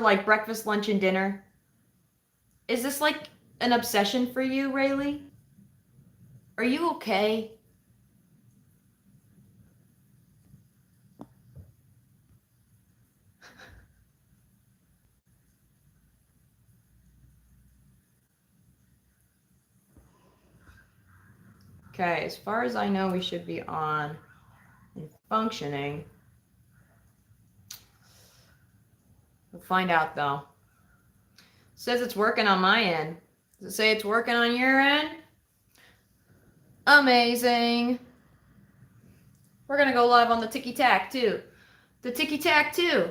like breakfast, lunch, and dinner. Is this like an obsession for you, Rayleigh? Are you okay? Okay, as far as I know, we should be on and functioning. We'll find out though. Says it's working on my end. Does it say it's working on your end? Amazing. We're gonna go live on the Tiki Tac too. The Tiki Tac too.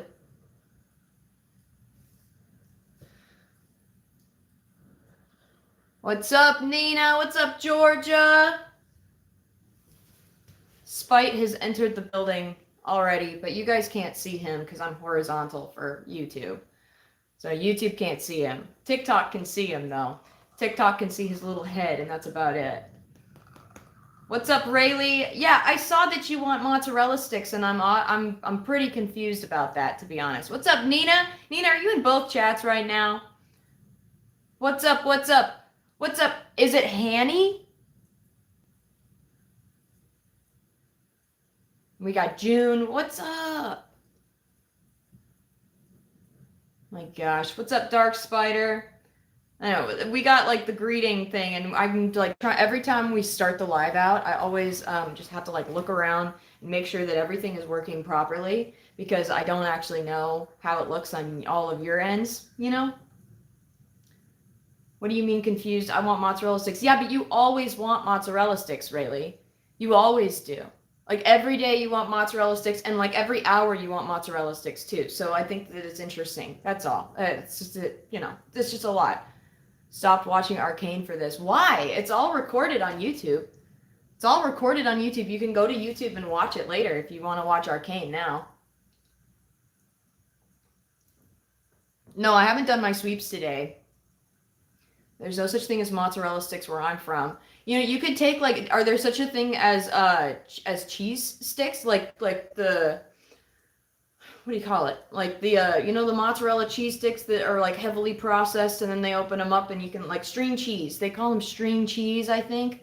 What's up, Nina? What's up, Georgia? Spite has entered the building already, but you guys can't see him because I'm horizontal for YouTube. So YouTube can't see him. TikTok can see him though. TikTok can see his little head, and that's about it. What's up, Rayleigh? Yeah, I saw that you want mozzarella sticks, and I'm pretty confused about that, to be honest. What's up, Nina? Nina, are you in both chats right now? What's up? What's up? What's up? Is it Hanny? We got June. What's up? My gosh. What's up, Dark Spider? I know, we got like the greeting thing, and I'm like every time we start the live out, I always just have to like look around and make sure that everything is working properly, because I don't actually know how it looks on all of your ends, you know? What do you mean confused? I want mozzarella sticks. Yeah, but you always want mozzarella sticks, Rayleigh. You always do. Like every day you want mozzarella sticks, and like every hour you want mozzarella sticks too. So I think that it's interesting. That's all. It's just, it's just a lot. Stopped watching Arcane for this. Why? It's all recorded on YouTube. It's all recorded on YouTube. You can go to YouTube and watch it later if you want to watch Arcane now. No, I haven't done my sweeps today. There's no such thing as mozzarella sticks where I'm from. You know, you could take like, are there such a thing as cheese sticks? Like the, what do you call it? Like the the mozzarella cheese sticks that are like heavily processed, and then they open them up and you can, like, string cheese. They call them string cheese, I think.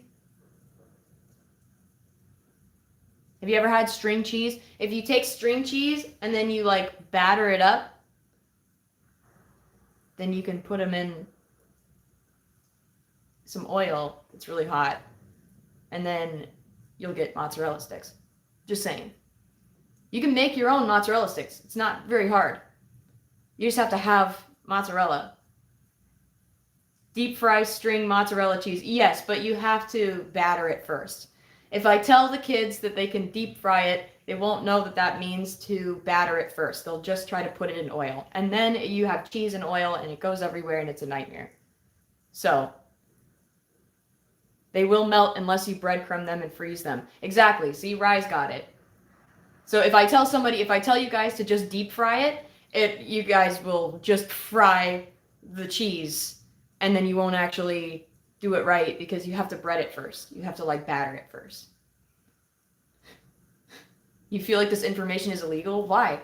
Have you ever had string cheese? If you take string cheese and then you like batter it up, then you can put them in some oil. It's really hot. And then you'll get mozzarella sticks. Just saying. You can make your own mozzarella sticks. It's not very hard. You just have to have mozzarella. Deep fry string mozzarella cheese. Yes, but you have to batter it first. If I tell the kids that they can deep fry it, they won't know that that means to batter it first. They'll just try to put it in oil. And then you have cheese and oil, and it goes everywhere, and it's a nightmare. So they will melt unless you breadcrumb them and freeze them. Exactly. See, Rise got it. So if I tell you guys to just deep fry it, you guys will just fry the cheese, and then you won't actually do it right because you have to bread it first. You have to like batter it first. You feel like this information is illegal? Why?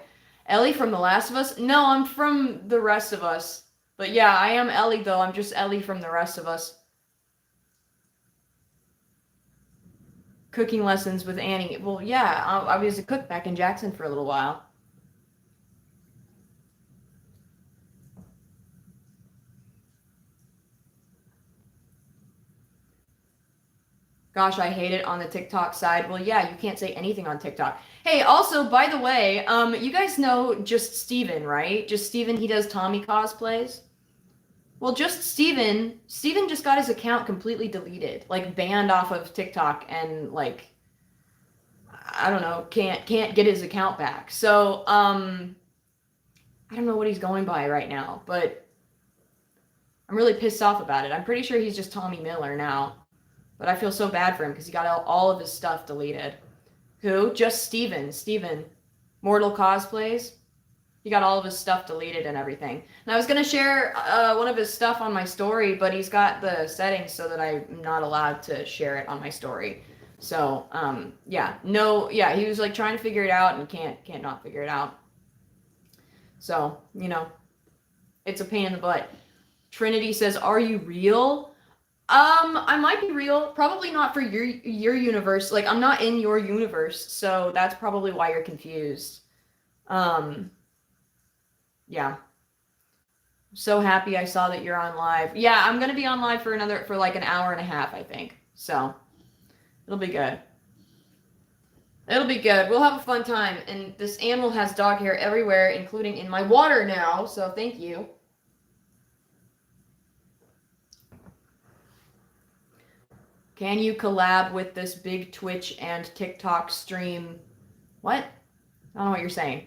Ellie from The Last of Us? No, I'm from The Rest of Us. But yeah, I am Ellie though. I'm just Ellie from The Rest of Us. Cooking lessons with Annie. Well, yeah, I was a cook back in Jackson for a little while. Gosh, I hate it on the TikTok side. Well, yeah, you can't say anything on TikTok. Hey, also, by the way, you guys know Just Steven, right? Just Steven, he does Tommy cosplays. Well, Just Steven just got his account completely deleted, like banned off of TikTok, and like, I don't know, can't get his account back. So, I don't know what he's going by right now, but I'm really pissed off about it. I'm pretty sure he's just Tommy Miller now. But I feel so bad for him because he got all of his stuff deleted. Who? Just Steven. Steven. Mortal Cosplays. He got all of his stuff deleted and everything. And I was going to share one of his stuff on my story, but he's got the settings so that I'm not allowed to share it on my story. So, he was like trying to figure it out and can't not figure it out. So, It's a pain in the butt. Trinity says, "Are you real?" I might be real. Probably not for your universe. Like, I'm not in your universe, so that's probably why you're confused. Um, yeah. So happy I saw that you're on live. Yeah, I'm gonna be on live for like an hour and a half, I think. So it'll be good. It'll be good. We'll have a fun time. And this animal has dog hair everywhere, including in my water now. So thank you. Can you collab with this big Twitch and TikTok stream? What? I don't know what you're saying.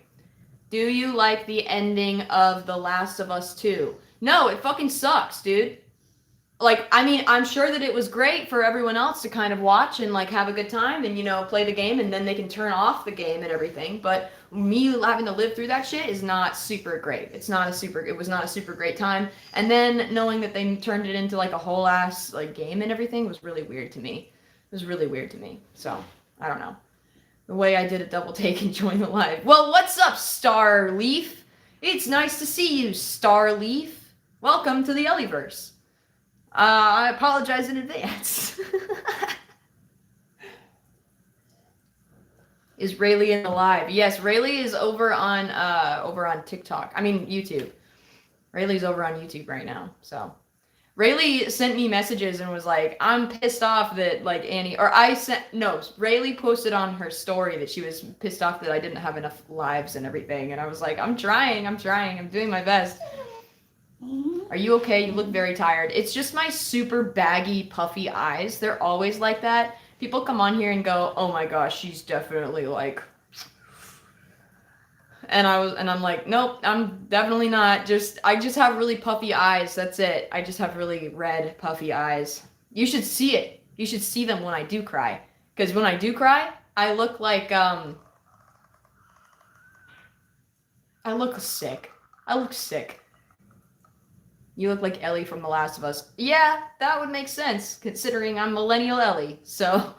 Do you like the ending of The Last of Us 2? No, it fucking sucks, dude. Like, I mean, I'm sure that it was great for everyone else to kind of watch and like have a good time and, you know, play the game and then they can turn off the game and everything. But me having to live through that shit is not super great. It was not a super great time. And then knowing that they turned it into like a whole ass like game and everything was really weird to me. It was really weird to me. So, I don't know. The way I did a double take and join the live. Well, what's up, Starleaf? It's nice to see you, Starleaf. Welcome to the Ellieverse. I apologize in advance. Is Rayleigh in the live? Yes, Rayleigh is over on TikTok. I mean YouTube. Rayleigh's over on YouTube right now. So Rayleigh sent me messages and was like, I'm pissed off that like Rayleigh posted on her story that she was pissed off that I didn't have enough lives and everything. And I was like, I'm trying, I'm doing my best. Are you okay? You look very tired. It's just my super baggy, puffy eyes. They're always like that. People come on here and go, oh my gosh, she's definitely like... And I'm like, nope, I'm definitely not. I just have really puffy eyes. That's it. I just have really red, puffy eyes. You should see it. You should see them when I do cry. Because when I do cry, I look like, I look sick. I look sick. You look like Ellie from The Last of Us. Yeah, that would make sense, considering I'm Millennial Ellie, so...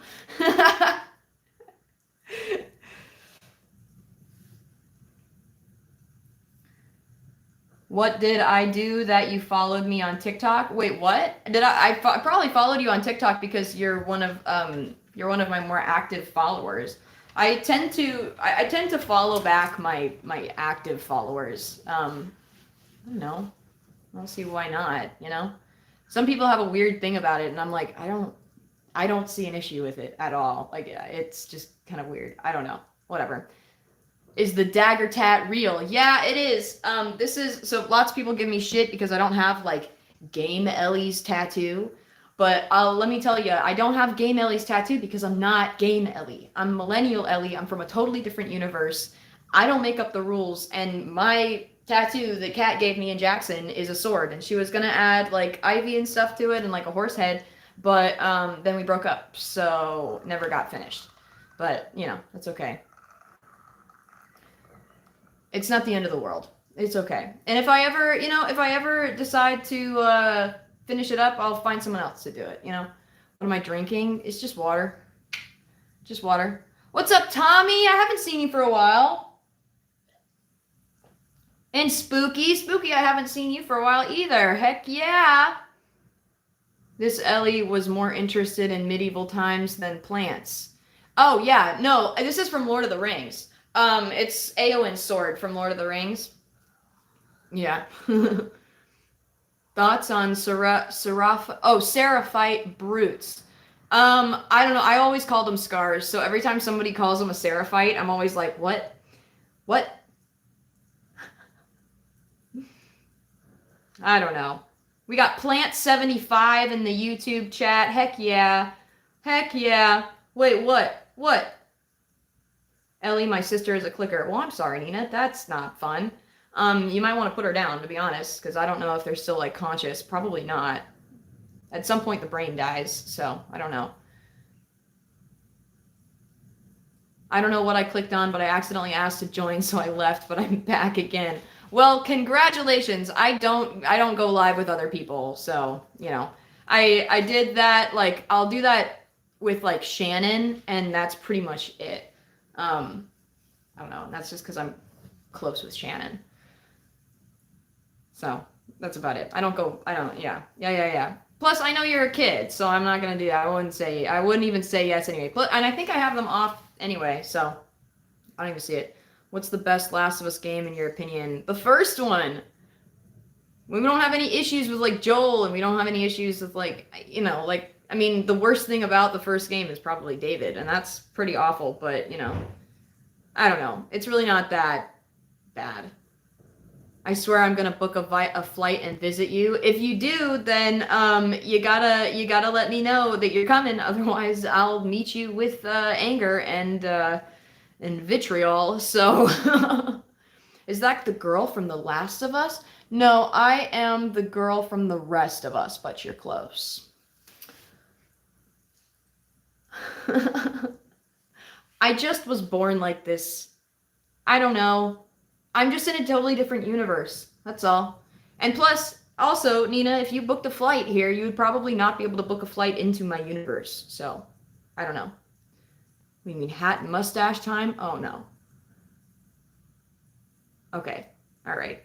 What did I do that you followed me on TikTok? Wait, what? I probably followed you on TikTok because you're one of my more active followers. I tend to follow back my active followers. I don't know. I don't see why not, you know? Some people have a weird thing about it, and I'm like, I don't see an issue with it at all. Like, it's just kind of weird. I don't know. Whatever. Is the dagger tat real? Yeah, it is. So lots of people give me shit because I don't have, like, Game Ellie's tattoo. But let me tell you, I don't have Game Ellie's tattoo because I'm not Game Ellie. I'm Millennial Ellie. I'm from a totally different universe. I don't make up the rules, and my tattoo that Kat gave me in Jackson is a sword, and she was gonna add like ivy and stuff to it and like a horse head, but then we broke up, so never got finished. But you know, that's okay. It's not the end of the world. It's okay. And if I ever decide to finish it up, I'll find someone else to do it. You know, what am I drinking? It's just water. Just water. What's up, Tommy? I haven't seen you for a while. And Spooky, I haven't seen you for a while either. Heck yeah. This Ellie was more interested in medieval times than plants. Oh yeah, no, this is from Lord of the Rings. It's Eowyn's sword from Lord of the Rings. Yeah. Thoughts on Seraphite brutes. I don't know. I always call them scars. So every time somebody calls them a Seraphite, I'm always like, what? What? I don't know. We got Plant75 in the YouTube chat. Heck yeah. Heck yeah. Wait, what? What? Ellie, my sister, is a clicker. Well, I'm sorry, Nina. That's not fun. You might want to put her down, to be honest, because I don't know if they're still, like, conscious. Probably not. At some point, the brain dies, so I don't know. I don't know what I clicked on, but I accidentally asked to join, so I left, but I'm back again. Well, congratulations. I don't go live with other people, so, you know. I did that, like, I'll do that with, like, Shannon, and that's pretty much it. I don't know. That's just because I'm close with Shannon. So that's about it. Yeah. Plus, I know you're a kid, so I'm not gonna do that. I wouldn't even say yes anyway. And I think I have them off anyway, so I don't even see it. What's the best Last of Us game in your opinion? The first one. We don't have any issues with like Joel, and we don't have any issues with like, I mean, the worst thing about the first game is probably David, and that's pretty awful, but I don't know. It's really not that bad. I swear I'm gonna book a flight and visit you. If you do, then you gotta let me know that you're coming. Otherwise, I'll meet you with anger and vitriol. So, is that the girl from The Last of Us? No, I am the girl from The Rest of Us, but you're close. I just was born like this. I don't know. I'm just in a totally different universe. That's all. And plus, also, Nina, if you booked a flight here, you would probably not be able to book a flight into my universe. So, I don't know. You mean hat and mustache time? Oh, no. Okay. All right.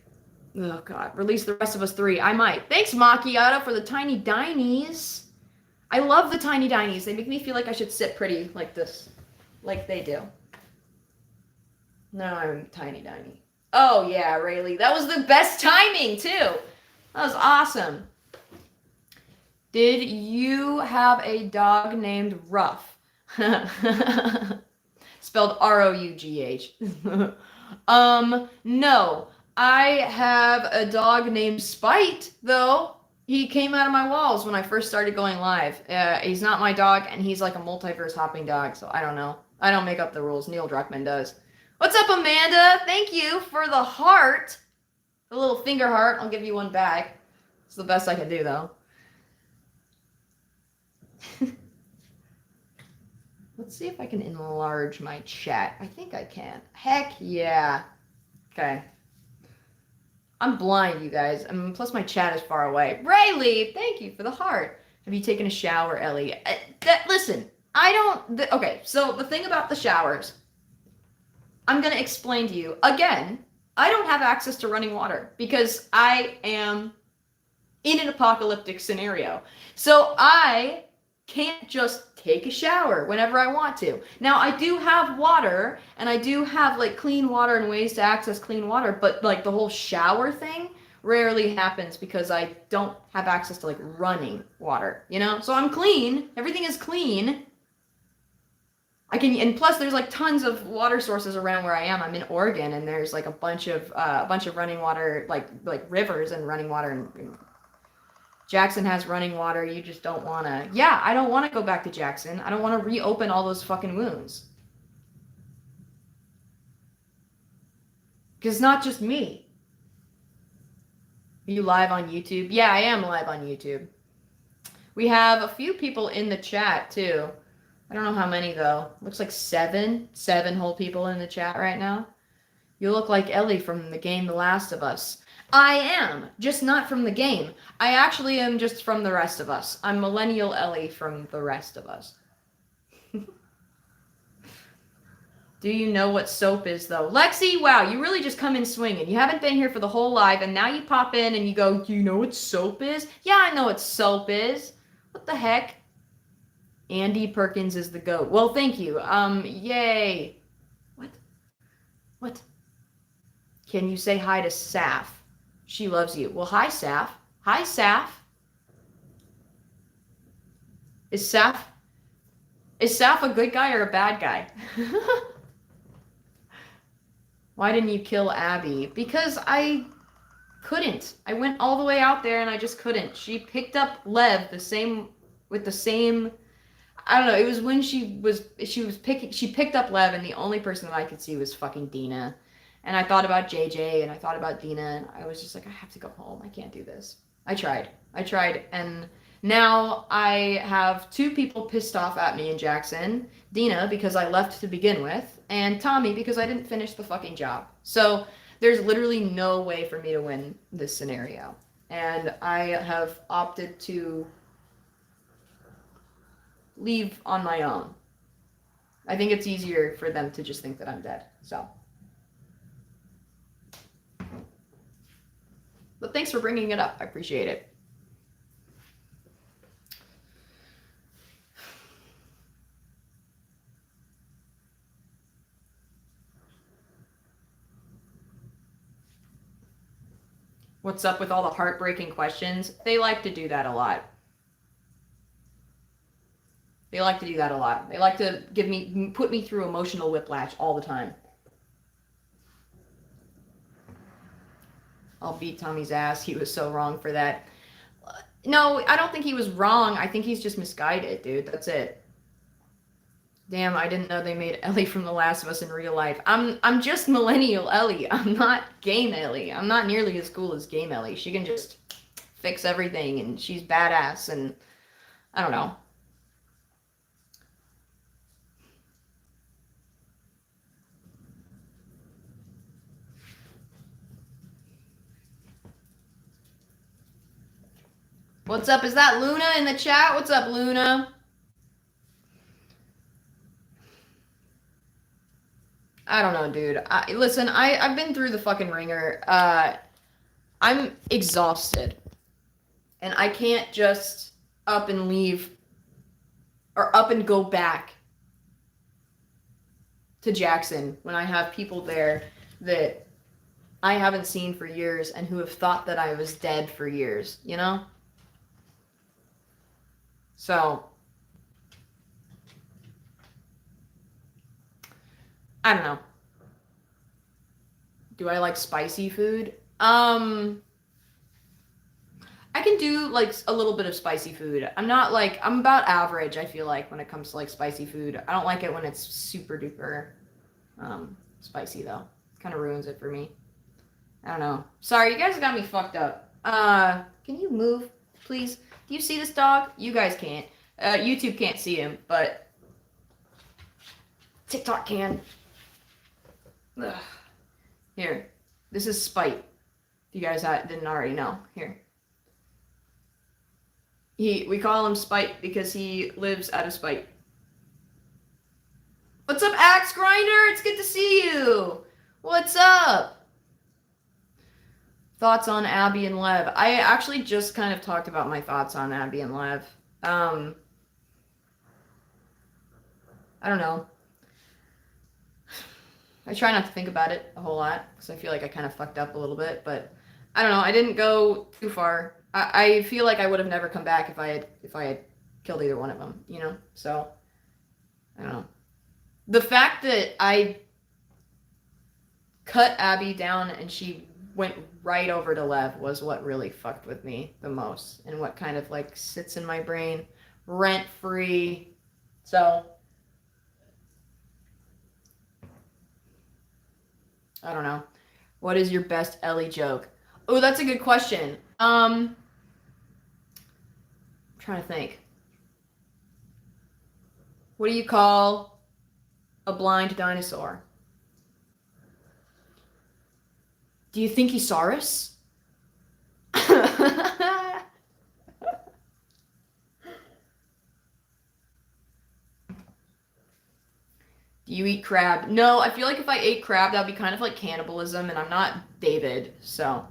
Oh, God. Release The Rest of Us 3. I might. Thanks, Macchiato, for the tiny dinies. I love the tiny dinies. They make me feel like I should sit pretty like this. Like they do. Now I'm tiny diny. Oh, yeah, Rayleigh. That was the best timing, too. That was awesome. Did you have a dog named Ruff? Spelled R-O-U-G-H. No. I have a dog named Spite, though. He came out of my walls when I first started going live. He's not my dog, and he's like a multiverse hopping dog, so I don't know. I don't make up the rules. Neil Druckmann does. What's up, Amanda? Thank you for the heart. The little finger heart. I'll give you one back. It's the best I can do, though. Let's see if I can enlarge my chat. I think I can. Heck yeah. Okay. I'm blind, you guys. Plus my chat is far away. Rayleigh, thank you for the heart. Have you taken a shower, Ellie? Listen, I don't... okay, so the thing about the showers... I'm going to explain to you. Again, I don't have access to running water because I am in an apocalyptic scenario. So I can't just take a shower whenever I want to. Now, I do have water, and I do have like clean water and ways to access clean water, but like the whole shower thing rarely happens because I don't have access to like running water, So I'm clean. Everything is clean. And plus there's like tons of water sources around where I am. I'm in Oregon, and there's like a bunch of running water, like rivers and running water. And Jackson has running water. You just don't want to. Yeah, I don't want to go back to Jackson. I don't want to reopen all those fucking wounds. Because it's not just me. Are you live on YouTube? Yeah, I am live on YouTube. We have a few people in the chat too. I don't know how many, though. Looks like seven whole people in the chat right now. You look like Ellie from the game The Last of Us. I am, just not from the game. I actually am just from The Rest of Us. I'm Millennial Ellie from The Rest of Us. Do you know what soap is, though? Lexi, wow, you really just come in swinging. You haven't been here for the whole live, and now you pop in and you go, do you know what soap is? Yeah, I know what soap is. What the heck? Andy Perkins is the GOAT. Well, thank you. Yay. What? Can you say hi to Saf? She loves you. Well, hi, Saf. Hi, Saf. Is Saf a good guy or a bad guy? Why didn't you kill Abby? Because I couldn't. I went all the way out there and I just couldn't. She picked up Lev with the same... I don't know, it was when she picked up Lev, and the only person that I could see was fucking Dina. And I thought about JJ, and I thought about Dina, and I was just like, I have to go home. I can't do this. I tried, and now I have two people pissed off at me in Jackson. Dina, because I left to begin with, and Tommy, because I didn't finish the fucking job. So there's literally no way for me to win this scenario. And I have opted to leave on my own. I think it's easier for them to just think that I'm dead. So But thanks for bringing it up. I appreciate it. What's up with all the heartbreaking questions? They like to do that a lot. They like to do that a lot. They like to put me through emotional whiplash all the time. I'll beat Tommy's ass. He was so wrong for that. No, I don't think he was wrong. I think he's just misguided, dude. That's it. Damn, I didn't know they made Ellie from The Last of Us in real life. I'm just millennial Ellie. I'm not game Ellie. I'm not nearly as cool as game Ellie. She can just fix everything and she's badass and I don't know. What's up? Is that Luna in the chat? What's up, Luna? I don't know, dude. Listen, I've been through the fucking ringer. I'm exhausted. And I can't just up and leave or up and go back to Jackson when I have people there that I haven't seen for years and who have thought that I was dead for years, you know? So, I don't know. Do I like spicy food? I can do like a little bit of spicy food. I'm about average, I feel like, when it comes to like spicy food. I don't like it when it's super duper spicy though. Kind of ruins it for me. I don't know. Sorry, you guys got me fucked up. Can you move, please? Do you see this dog? You guys can't. YouTube can't see him, but TikTok can. Ugh. Here. This is Spite. If you guys didn't already know. Here. We call him Spite because he lives out of spite. What's up, Axe Grinder? It's good to see you. What's up? Thoughts on Abby and Lev. I actually just kind of talked about my thoughts on Abby and Lev. I don't know. I try not to think about it a whole lot because I feel like I kind of fucked up a little bit, but I don't know. I didn't go too far. I feel like I would have never come back if I had killed either one of them, you know? So, I don't know. The fact that I cut Abby down and she went right over to Lev was what really fucked with me the most and what kind of like sits in my brain rent free. So I don't know. What is your best Ellie joke? Oh, that's a good question. I'm trying to think. What do you call a blind dinosaur? Do you think he saw us? Do you eat crab? No, I feel like if I ate crab, that'd be kind of like cannibalism, and I'm not David, so.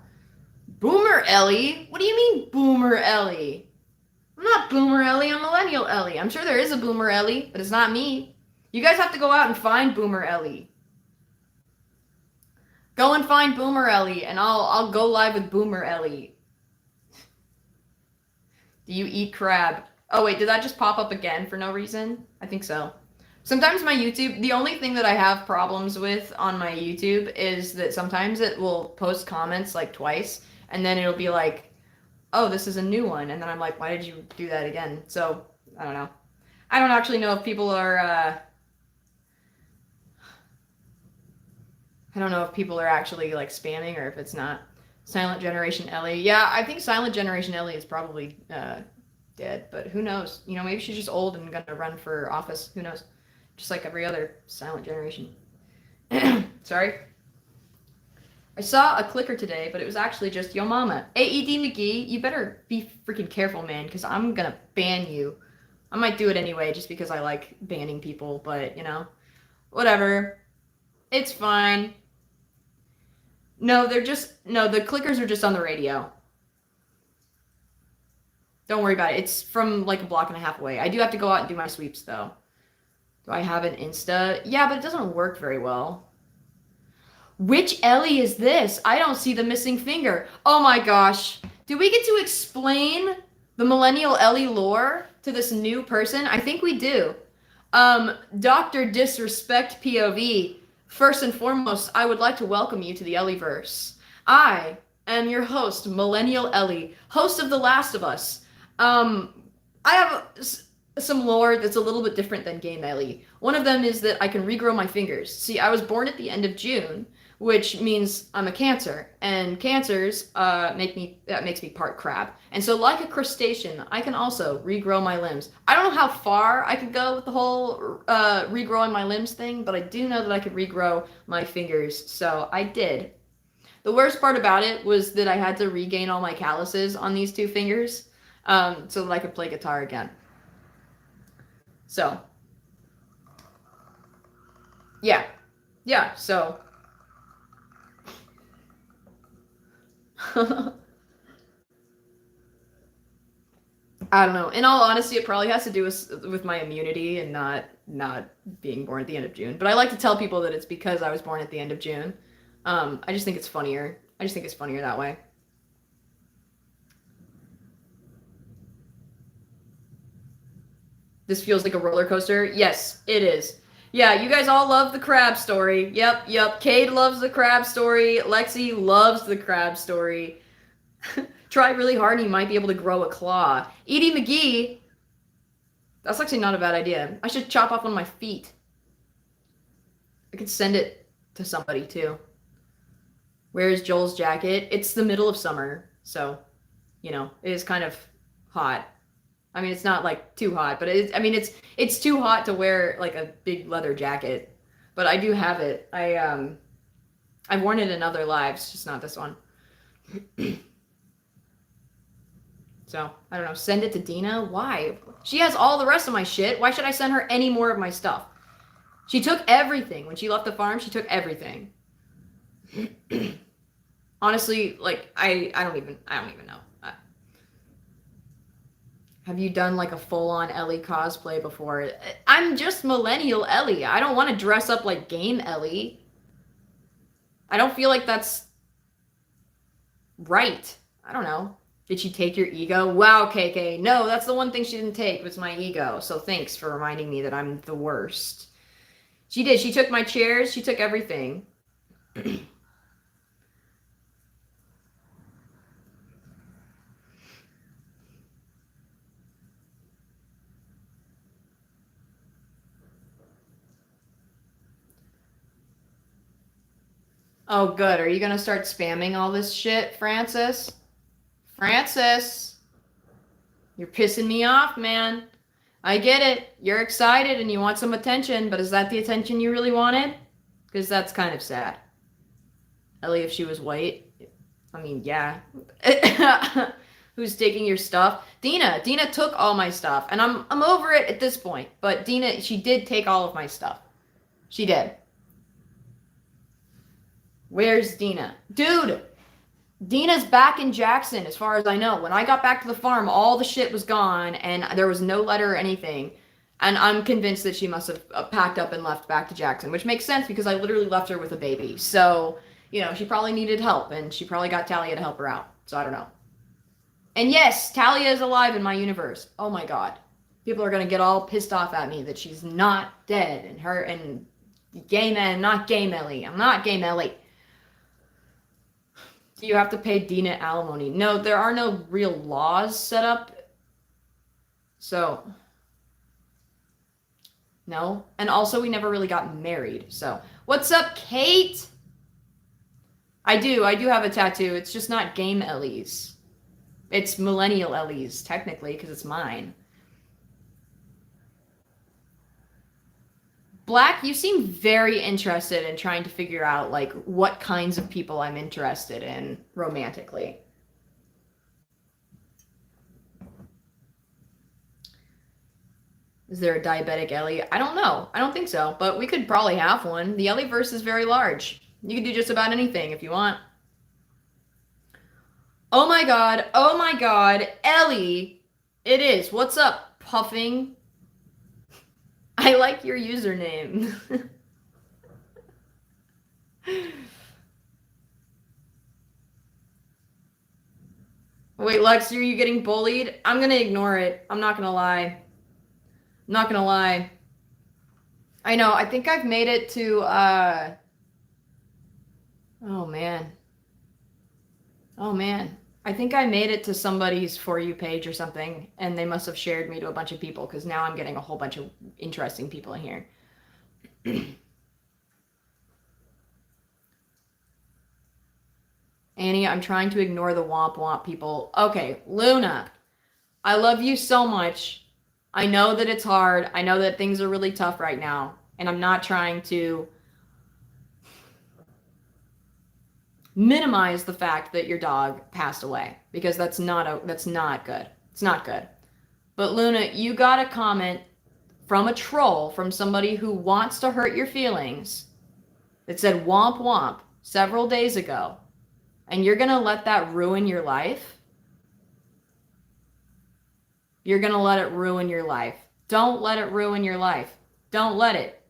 Boomer Ellie? What do you mean, Boomer Ellie? I'm not Boomer Ellie, I'm Millennial Ellie. I'm sure there is a Boomer Ellie, but it's not me. You guys have to go out and find Boomer Ellie. Go and find Boomer Ellie, and I'll go live with Boomer Ellie. Do you eat crab? Oh wait, did that just pop up again for no reason? I think so. Sometimes my YouTube, the only thing that I have problems with on my YouTube is that sometimes it will post comments like twice, and then it'll be like, oh, this is a new one, and then I'm like, why did you do that again? So, I don't know. I don't actually know if people are, I don't know if people are actually like spamming or if it's not. Silent Generation Ellie. Yeah, I think Silent Generation Ellie is probably dead, but who knows? You know, maybe she's just old and gonna run for office. Who knows? Just like every other Silent Generation. Sorry. I saw a clicker today, but it was actually just Yo Mama. AED McGee, you better be freaking careful, man, because I'm gonna ban you. I might do it anyway, just because I like banning people, but, you know, whatever. It's fine. No, no, the clickers are just on the radio. Don't worry about it. It's from like a block and a half away. I do have to go out and do my sweeps though. Do I have an Insta? Yeah, but it doesn't work very well. Which Ellie is this? I don't see the missing finger. Oh my gosh. Do we get to explain the Millennial Ellie lore to this new person? I think we do. Dr. Disrespect POV. First and foremost, I would like to welcome you to the Ellieverse. I am your host, Millennial Ellie, host of The Last of Us. I have some lore that's a little bit different than Game Ellie. One of them is that I can regrow my fingers. See, I was born at the end of June, which means I'm a Cancer, and Cancers makes me part crab. And so, like a crustacean, I can also regrow my limbs. I don't know how far I could go with the whole regrowing my limbs thing, but I do know that I could regrow my fingers, so I did. The worst part about it was that I had to regain all my calluses on these two fingers, so that I could play guitar again. So, yeah, so. I don't know. In all honesty, it probably has to do with my immunity and not being born at the end of June. But I like to tell people that it's because I was born at the end of June. I just think it's funnier. I just think it's funnier that way. This feels like a roller coaster. Yes, it is. Yeah, you guys all love the crab story. Yep. Cade loves the crab story. Lexi loves the crab story. Try really hard and you might be able to grow a claw. Edie McGee, that's actually not a bad idea. I should chop off one of my feet. I could send it to somebody too. Where's Joel's jacket? It's the middle of summer, so, it is kind of hot. I mean, it's not like too hot, but it's too hot to wear like a big leather jacket. But I do have it. I've worn it in other lives, just not this one. So, I don't know, send it to Dina? Why? She has all the rest of my shit. Why should I send her any more of my stuff? She took everything. When she left the farm, she took everything. Honestly, like, I don't even know. Have you done like a full-on Ellie cosplay before? I'm just Millennial Ellie. I don't want to dress up like Game Ellie. I don't feel like that's right. I don't know. Did she take your ego? Wow, KK. No, that's the one thing she didn't take was my ego. So thanks for reminding me that I'm the worst. She did. She took my chairs. She took everything. Oh, good. Are you going to start spamming all this shit, Francis? Francis, you're pissing me off, man. I get it. You're excited and you want some attention, but is that the attention you really wanted? Because that's kind of sad. Ellie, if she was white, I mean, yeah. Who's taking your stuff? Dina. Dina took all my stuff, and I'm over it at this point. But Dina, she did take all of my stuff. She did. Where's Dina? Dude, Dina's back in Jackson, as far as I know. When I got back to the farm, all the shit was gone, and there was no letter or anything. And I'm convinced that she must have packed up and left back to Jackson, which makes sense because I literally left her with a baby. So, she probably needed help, and she probably got Talia to help her out. So I don't know. And yes, Talia is alive in my universe. Oh my god. People are gonna get all pissed off at me that she's not dead, and not Game Ellie. I'm not Game Ellie. Do you have to pay Dina alimony? No, there are no real laws set up. So, no. And also, we never really got married. So, what's up, Kate? I do have a tattoo. It's just not Game Ellie's. It's Millennial Ellie's, technically, because it's mine. Black, you seem very interested in trying to figure out, like, what kinds of people I'm interested in romantically. Is there a diabetic Ellie? I don't know. I don't think so, but we could probably have one. The Ellieverse is very large. You can do just about anything if you want. Oh my god. Oh my god. Ellie. It is. What's up, Puffing? I like your username. Wait, Lex, are you getting bullied? I'm gonna ignore it. I'm not gonna lie. I'm not gonna lie. I know, I think I've made it to, oh man. Oh man. I think I made it to somebody's For You page or something, and they must have shared me to a bunch of people, because now I'm getting a whole bunch of interesting people in here. Annie, I'm trying to ignore the womp womp people. Okay, Luna, I love you so much. I know that it's hard. I know that things are really tough right now, and I'm not trying to minimize the fact that your dog passed away, because that's not good. It's not good. But Luna, you got a comment from a troll, from somebody who wants to hurt your feelings, that said womp womp several days ago, and you're gonna let that ruin your life? You're gonna let it ruin your life. Don't let it ruin your life. Don't let it.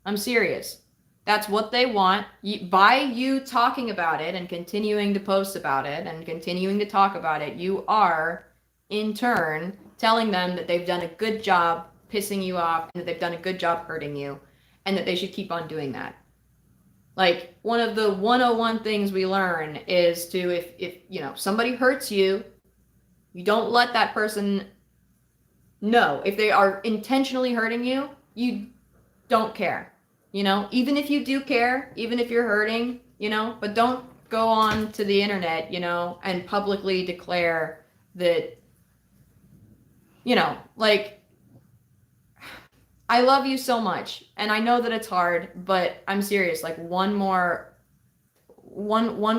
I'm serious. That's what they want. By you talking about it and continuing to post about it and continuing to talk about it, you are, in turn, telling them that they've done a good job pissing you off and that they've done a good job hurting you, and that they should keep on doing that. Like, one of the 101 things we learn is to, if you know, somebody hurts you, you don't let that person know. If they are intentionally hurting you, you don't care. You know, even if you do care, even if you're hurting, you know, but don't go on to the internet, you know, and publicly declare that, you know, like, I love you so much, and I know that it's hard, but I'm serious. Like, one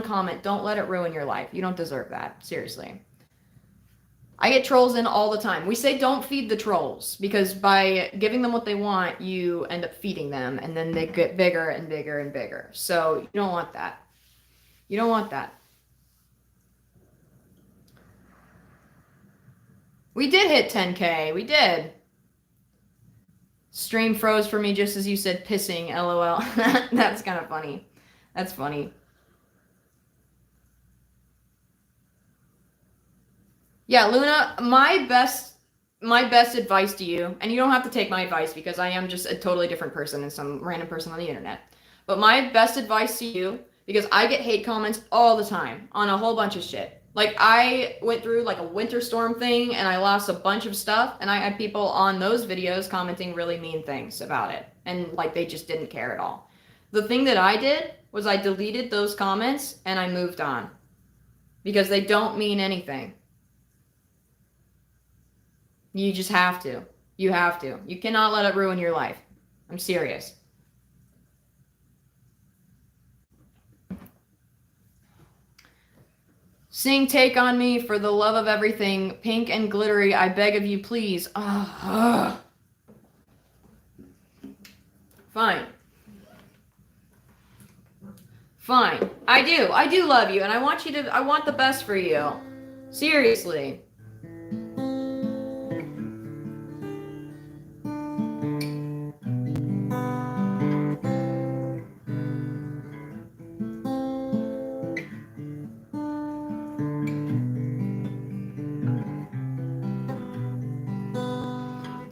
comment, don't let it ruin your life. You don't deserve that. Seriously. I get trolls in all the time. We say don't feed the trolls, because by giving them what they want, you end up feeding them, and then they get bigger and bigger and bigger. So you don't want that. You don't want that. We did hit 10K. We did. Stream froze for me just as you said pissing, LOL. That's kind of funny. That's funny. Yeah, Luna, my best advice to you, and you don't have to take my advice because I am just a totally different person than some random person on the internet. But my best advice to you, because I get hate comments all the time on a whole bunch of shit. Like, I went through like a winter storm thing and I lost a bunch of stuff, and I had people on those videos commenting really mean things about it, and like they just didn't care at all. The thing that I did was I deleted those comments and I moved on, because they don't mean anything. You just have to. You have to. You cannot let it ruin your life. I'm serious. Sing Take on Me, for the love of everything, pink and glittery, I beg of you, please. Fine. Fine. I do love you, and I want the best for you. Seriously.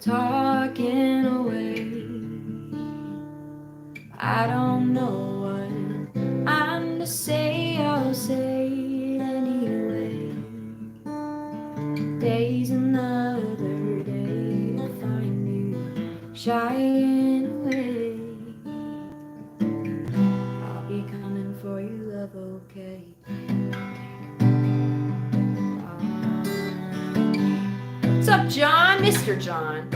Talking away, I don't know what I'm to say, I'll say it anyway. Today's another day to find you shying away. I'll be coming for you, love, okay? What's up, John? Mr. John.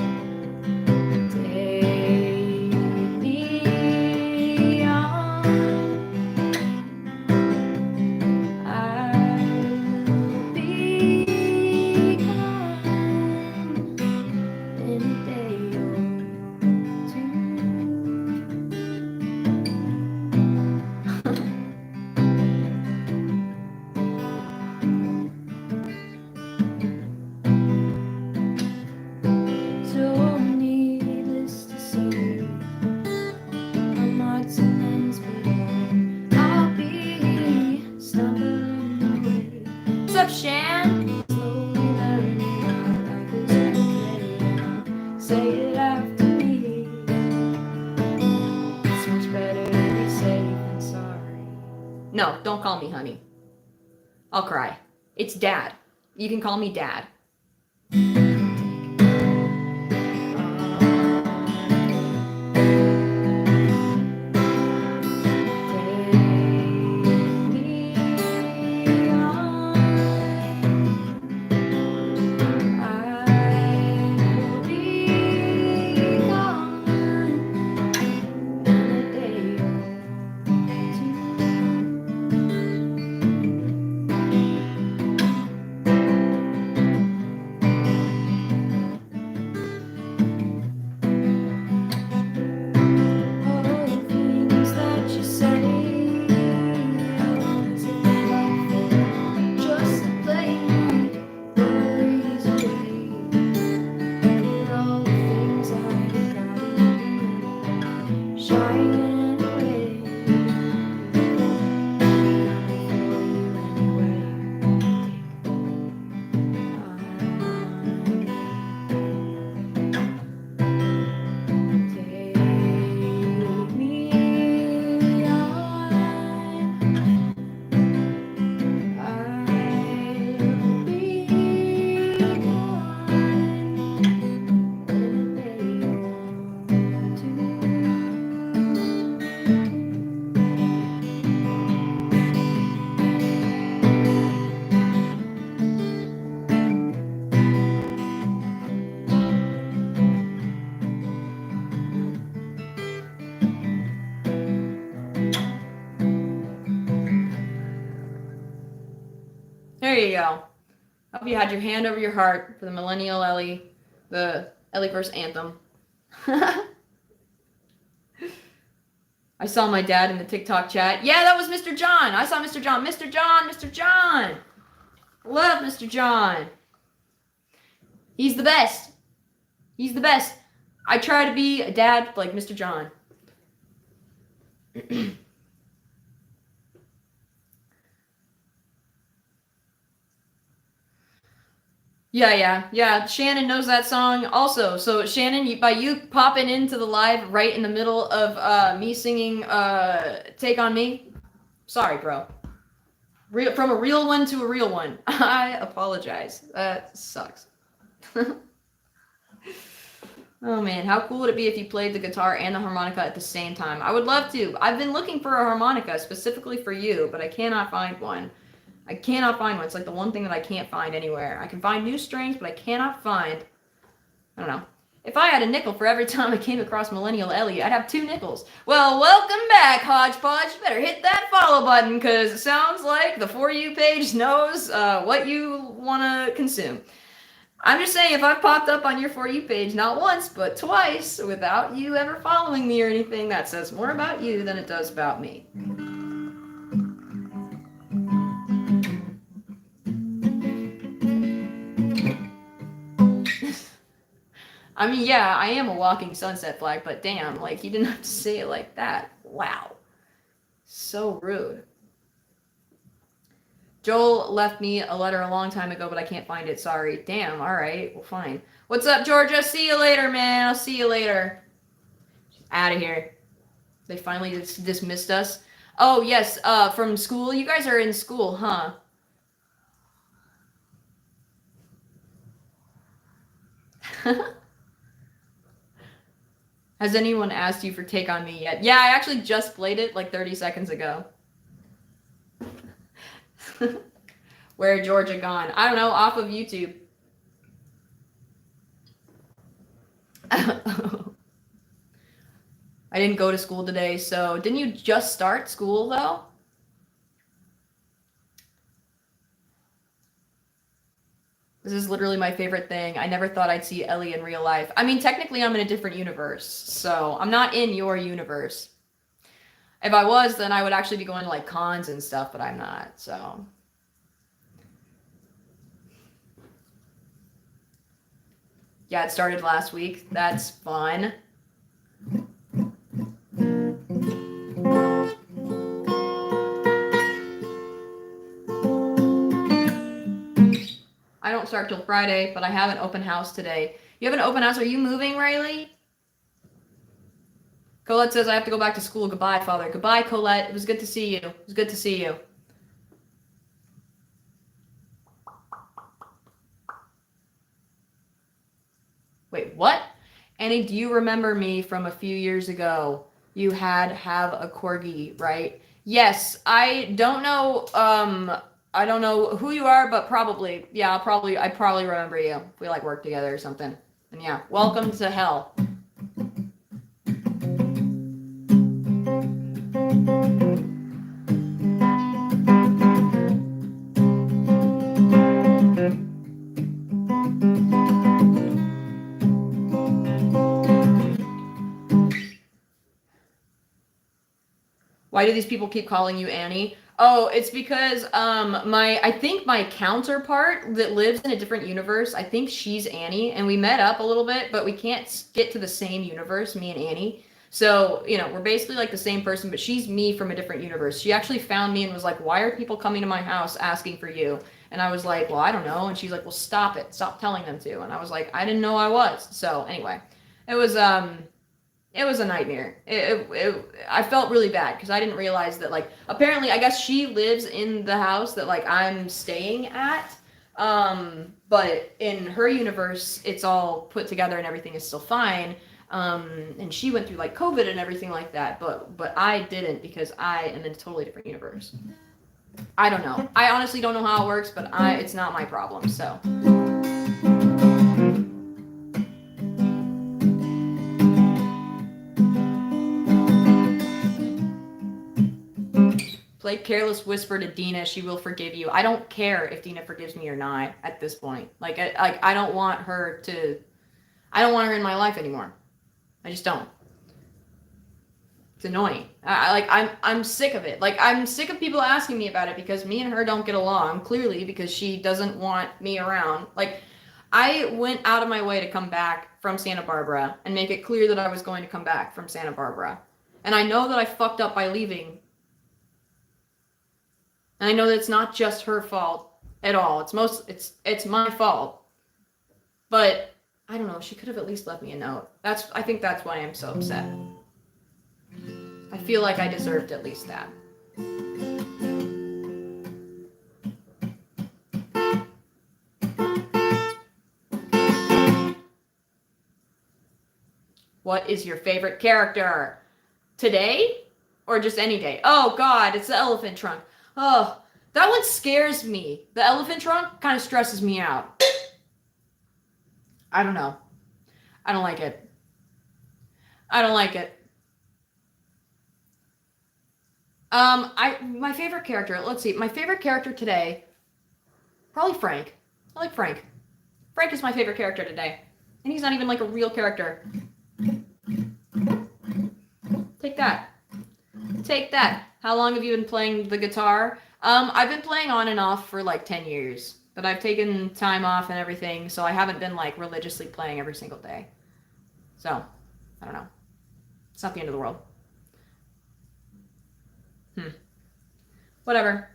up, Shan? Slowly learning our life is okay. Say it after me. It's much better to be safe than sorry. No, don't call me honey. I'll cry. It's Dad. You can call me Dad. There you go. Hope you had your hand over your heart for the Millennial Ellie, the Ellieverse anthem. I saw my dad in the TikTok chat. Yeah, that was Mr. John. I saw Mr. John. Mr. John, Mr. John. Love Mr. John. He's the best. He's the best. I try to be a dad like Mr. John. Yeah. Shannon knows that song also. So Shannon, by you popping into the live right in the middle of me singing "Take on Me," sorry, bro. From a real one to a real one. I apologize. That sucks. Oh man, how cool would it be if you played the guitar and the harmonica at the same time? I would love to. I've been looking for a harmonica specifically for you, but I cannot find one. I cannot find one. It's like the one thing that I can't find anywhere. I can find new strings, but I cannot find, I don't know. If I had a nickel for every time I came across Millennial Ellie, I'd have 2 nickels. Well, welcome back, Hodgepodge. You better hit that follow button, because it sounds like the For You page knows what you want to consume. I'm just saying, if I've popped up on your For You page not once, but twice, without you ever following me or anything, that says more about you than it does about me. I mean, yeah, I am a walking sunset flag, but damn, like, you didn't have to say it like that. Wow. So rude. Joel left me a letter a long time ago, but I can't find it. Sorry. Damn, all right. Well, fine. What's up, Georgia? See you later, man. I'll see you later. Out of here. They finally dismissed us. Oh, yes, from school. You guys are in school, huh? Has anyone asked you for Take On Me yet? Yeah, I actually just played it like 30 seconds ago. Where Georgia gone? I don't know, off of YouTube. I didn't go to school today, so didn't you just start school though? This is literally my favorite thing. I never thought I'd see Ellie in real life. I mean, technically I'm in a different universe, so I'm not in your universe. If I was, then I would actually be going to like cons and stuff, but I'm not, so. Yeah, it started last week. That's fun. don't start till Friday, but I have an open house today. You have an open house. Are you moving, Riley? Colette says I have to go back to school. Goodbye, Father. Goodbye, Colette. It was good to see you. It was good to see you. Wait, what? Annie, do you remember me from a few years ago? You have a corgi, right? Yes, I don't know. I don't know who you are, but probably, yeah, I probably remember you. If we like work together or something. And yeah, welcome to hell. Why do these people keep calling you Annie? Oh, it's because I think my counterpart that lives in a different universe, I think she's Annie, and we met up a little bit, but we can't get to the same universe, me and Annie. So, we're basically like the same person, but she's me from a different universe. She actually found me and was like, "Why are people coming to my house asking for you?" And I was like, "Well, I don't know." And she's like, "Well, stop it. Stop telling them to." And I was like, "I didn't know I was." So, anyway, it was it was a nightmare. I felt really bad because I didn't realize that, like, apparently, I guess she lives in the house that, like, I'm staying at. But in her universe, it's all put together and everything is still fine. And she went through, like, COVID and everything like that. But I didn't because I am in a totally different universe. I don't know. I honestly don't know how it works, but it's not my problem, so. Play Careless Whisper to Dina. She will forgive you. I don't care if Dina forgives me or not at this point. Like, I don't want her to. I don't want her in my life anymore. I just don't. It's annoying. I'm sick of it. Like, I'm sick of people asking me about it because me and her don't get along, clearly, because she doesn't want me around. Like, I went out of my way to come back from Santa Barbara and make it clear that I was going to come back from Santa Barbara. And I know that I fucked up by leaving. And I know that it's not just her fault at all. It's my fault. But I don't know, she could have at least left me a note. I think that's why I'm so upset. I feel like I deserved at least that. What is your favorite character? Today? Or just any day? Oh God, it's the elephant trunk. Oh, that one scares me. The elephant trunk kind of stresses me out. I don't know. I don't like it. I don't like it. My favorite character, let's see, my favorite character today, probably Frank. I like Frank. Frank is my favorite character today. And he's not even like a real character. Take that. Take that. How long have you been playing the guitar? I've been playing on and off for like 10 years, but I've taken time off and everything, so I haven't been like religiously playing every single day. So, I don't know. It's not the end of the world. Whatever.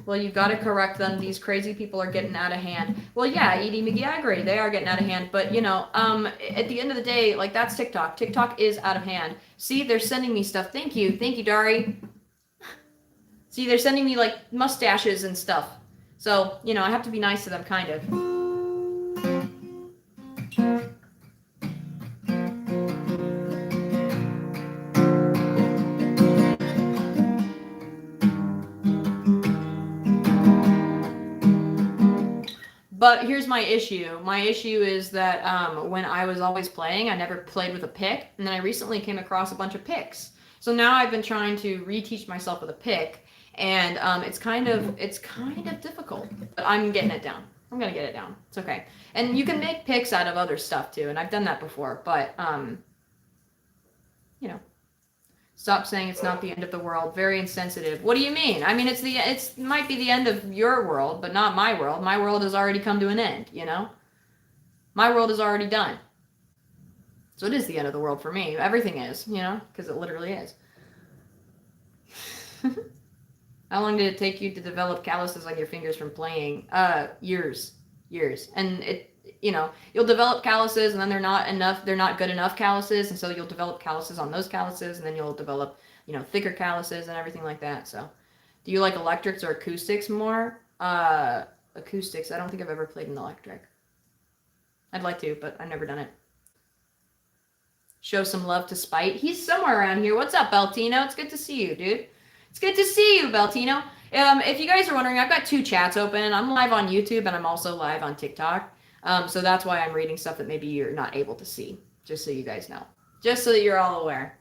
Well, you've got to correct them. These crazy people are getting out of hand. Well, yeah, Edie McGee, I agree. They are getting out of hand. But, at the end of the day, like, that's TikTok. TikTok is out of hand. See, they're sending me stuff. Thank you. Thank you, Dari. See, they're sending me, like, mustaches and stuff. So, I have to be nice to them, kind of. But here's my issue. My issue is that when I was always playing, I never played with a pick. And then I recently came across a bunch of picks. So now I've been trying to reteach myself with a pick. And it's kind of difficult. But I'm getting it down. I'm going to get it down. It's okay. And you can make picks out of other stuff too. And I've done that before. But, stop saying it's not the end of the world. Very insensitive. What do you mean? I mean, it might be the end of your world, but not my world. My world has already come to an end, My world is already done. So it is the end of the world for me. Everything is, because it literally is. How long did it take you to develop calluses on your fingers from playing? Years, years. And you'll develop calluses, and then they're not good enough calluses, and so you'll develop calluses on those calluses, and then you'll develop, thicker calluses and everything like that. So, do you like electrics or acoustics more? Acoustics. I don't think I've ever played an electric. I'd like to, but I've never done it. Show some love to Spite. He's somewhere around here. What's up, Beltino? It's good to see you, dude. It's good to see you, Beltino. If you guys are wondering, I've got 2 chats open. I'm live on YouTube, and I'm also live on TikTok. So that's why I'm reading stuff that maybe you're not able to see, just so you guys know. Just so that you're all aware.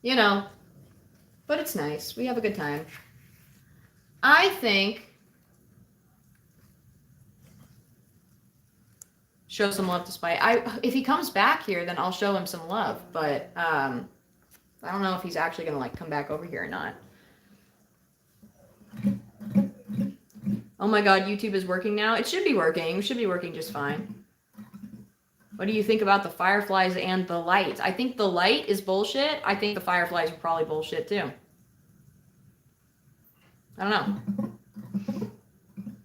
But it's nice. We have a good time. I think... Show some love to Spite. If he comes back here, then I'll show him some love. But I don't know if he's actually going to come back over here or not. Oh my god, YouTube is working now? It should be working. It should be working just fine. What do you think about the fireflies and the light? I think the light is bullshit. I think the fireflies are probably bullshit too. I don't know.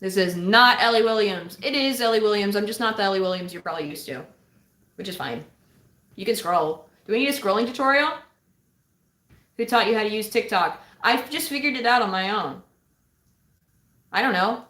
This is not Ellie Williams. It is Ellie Williams. I'm just not the Ellie Williams you're probably used to. Which is fine. You can scroll. Do we need a scrolling tutorial? Who taught you how to use TikTok? I've just figured it out on my own. I don't know.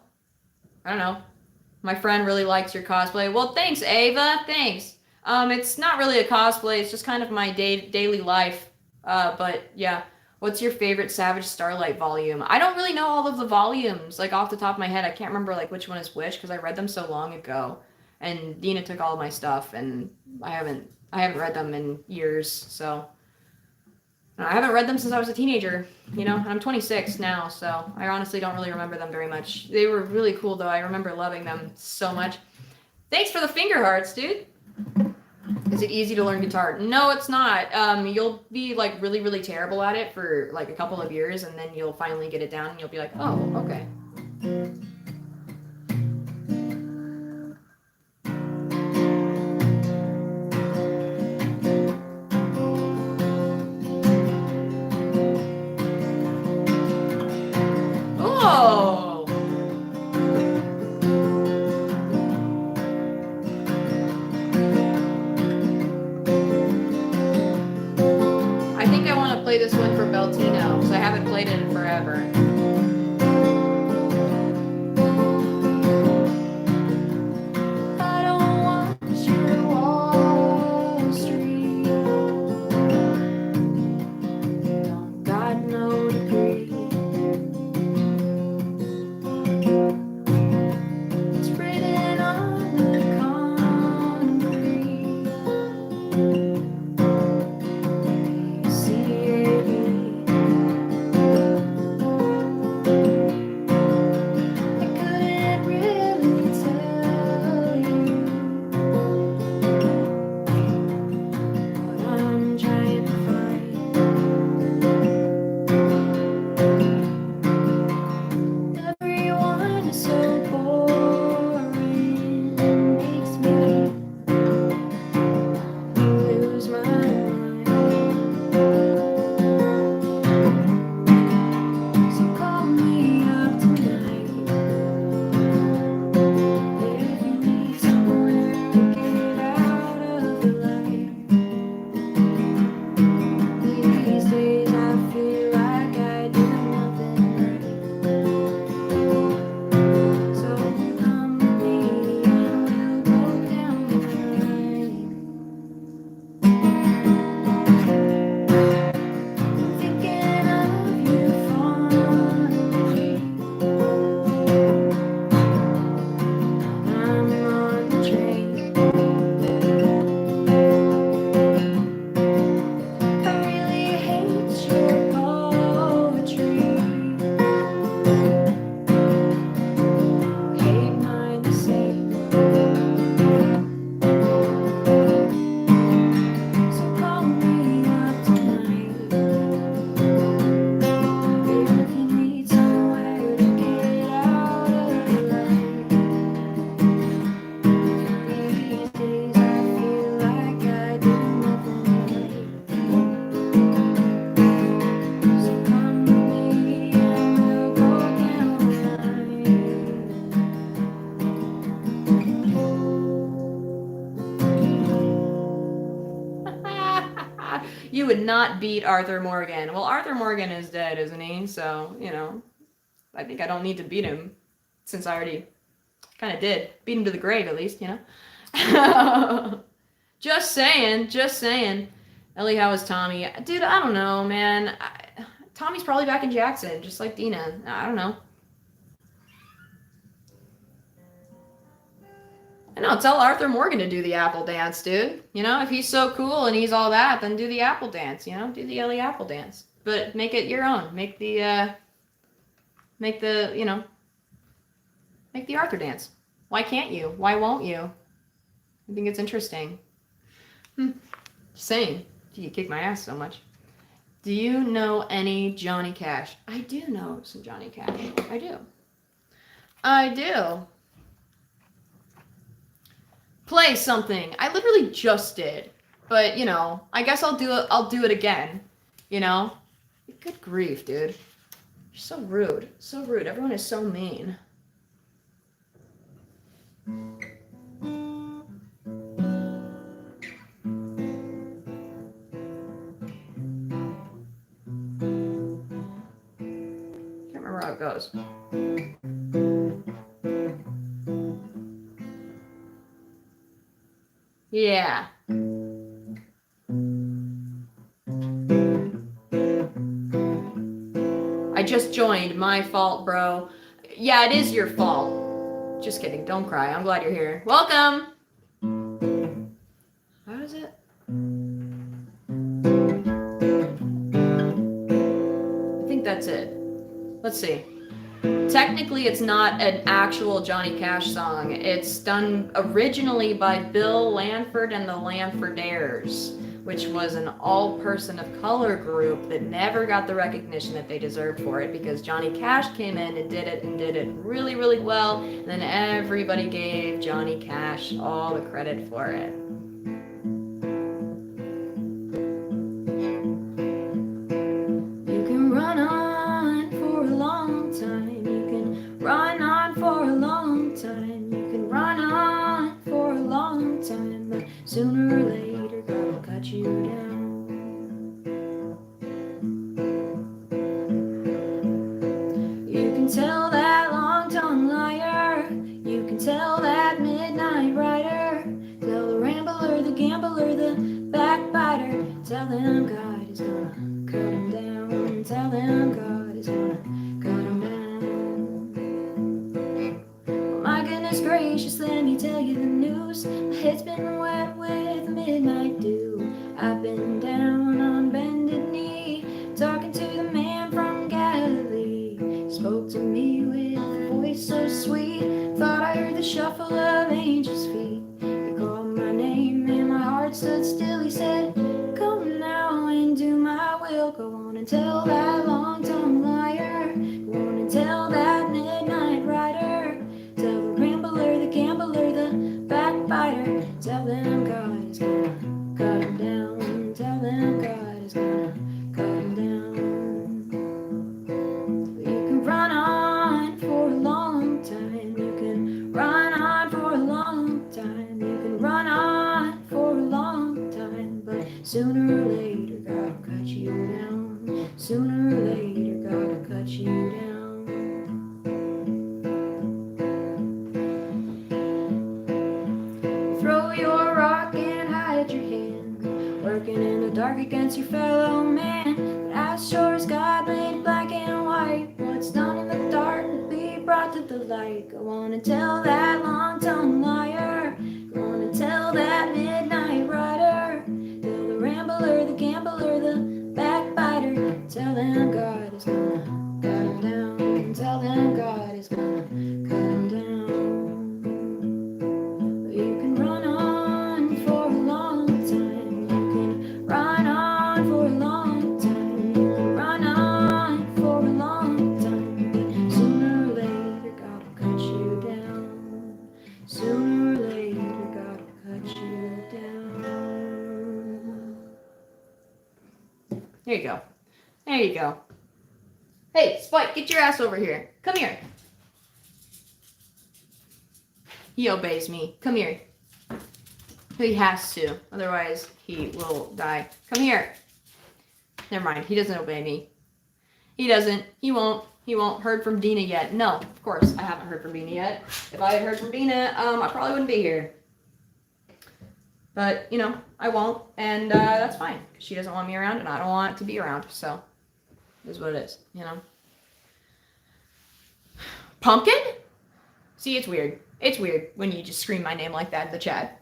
My friend really likes your cosplay. Well, thanks, Ava. Thanks. It's not really a cosplay. It's just kind of my daily life. But yeah. What's your favorite Savage Starlight volume? I don't really know all of the volumes, off the top of my head. I can't remember, which one is which, because I read them so long ago. And Dina took all of my stuff, and I haven't read them in years, so... I haven't read them since I was a teenager, and I'm 26 now, so I honestly don't really remember them very much. They were really cool, though. I remember loving them so much. Thanks for the finger hearts, dude! Is it easy to learn guitar? No, it's not. You'll be really, really terrible at it for a couple of years, and then you'll finally get it down, and you'll be like, oh, okay. Oh! I think I want to play this one for Beltino, because I haven't played it in forever. I don't want your Wall Street. Don't got no degree. would not beat Arthur Morgan. Well, Arthur Morgan is dead, isn't he? So, you know, I think I don't need to beat him since I already kind of did. Beat him to the grave, at least, you know? Just saying, just saying. Ellie, how is Tommy? Dude, I don't know, man. Tommy's probably back in Jackson, just like Dina. I don't know. I know, tell Arthur Morgan to do the apple dance, dude. You know, if he's so cool and he's all that, then do the apple dance, you know? Do the Ellie apple dance. But make it your own. Make the you know, make the Arthur dance. Why can't you? Why won't you? I think it's interesting. Just saying. You kick my ass so much. Do you know any Johnny Cash? I do know some Johnny Cash. I do. I do. Play something. I literally just did. But, you know, I guess I'll do it again. You know? Good grief, dude. You're so rude. So rude. Everyone is so mean. Can't remember how it goes. Yeah. I just joined. My fault, bro. Yeah, it is your fault. Just kidding. Don't cry. I'm glad you're here. Welcome. How is it? I think that's it. Let's see. Technically, it's not an actual Johnny Cash song. It's done originally by Bill Lanford and the Lanfordaires, which was an all-person of color group that never got the recognition that they deserved for it because Johnny Cash came in and did it really, really well, and then everybody gave Johnny Cash all the credit for it. You can run on for a long time. Run on for a long time. You can run on for a long time, but sooner or later God will cut you down. You can tell that long-tongued liar. You can tell that midnight rider. Tell the rambler, the gambler, the backbiter. Tell them God is gonna cut him down. Tell them God is gonna cut him down. Goodness gracious, let me tell you the news. My head's been wet with midnight dew. I've been down on bended knee, talking to the man from Galilee. Spoke to me with a voice so sweet, thought I heard the shuffle of angels' feet. He called my name and my heart stood still. He said, come now and do my will. Go on and tell that long-tongued liar. Go on and tell that midnight rider. Tell the rambler, the gambler, the backbiter. Tell them God is gonna cut him down. Tell them God is gonna cut him down. You can run on for a long time. You can run on for a long time. You can run on for a long time. But sooner or later God will cut you down. Sooner or later God will cut you down. Working in the dark against your fellow man. But as sure as God made black and white, what's done in the dark will be brought to the light. Go on and tell that long-tongued liar. Go on and tell that midnight rider. Tell the rambler, the gambler, the backbiter. Tell them God is gonna cut him down. Tell them God is gonna cut him down. You can run on for a long time. Run on for a long time. You can run on for a long time. But sooner or later God will cut you down. Sooner or later God will cut you down. There you go. There you go. Hey, Spike, get your ass over here. Come here. He obeys me. Come here. He has to, otherwise he will die. Come here. Never mind. He doesn't obey me. He doesn't. He won't. He won't. Heard from Dina yet. No, of course, I haven't heard from Dina yet. If I had heard from Dina, I probably wouldn't be here. But, I won't, and that's fine. She doesn't want me around, and I don't want to be around, so it is what it is, Pumpkin? See, it's weird. It's weird when you just scream my name like that in the chat.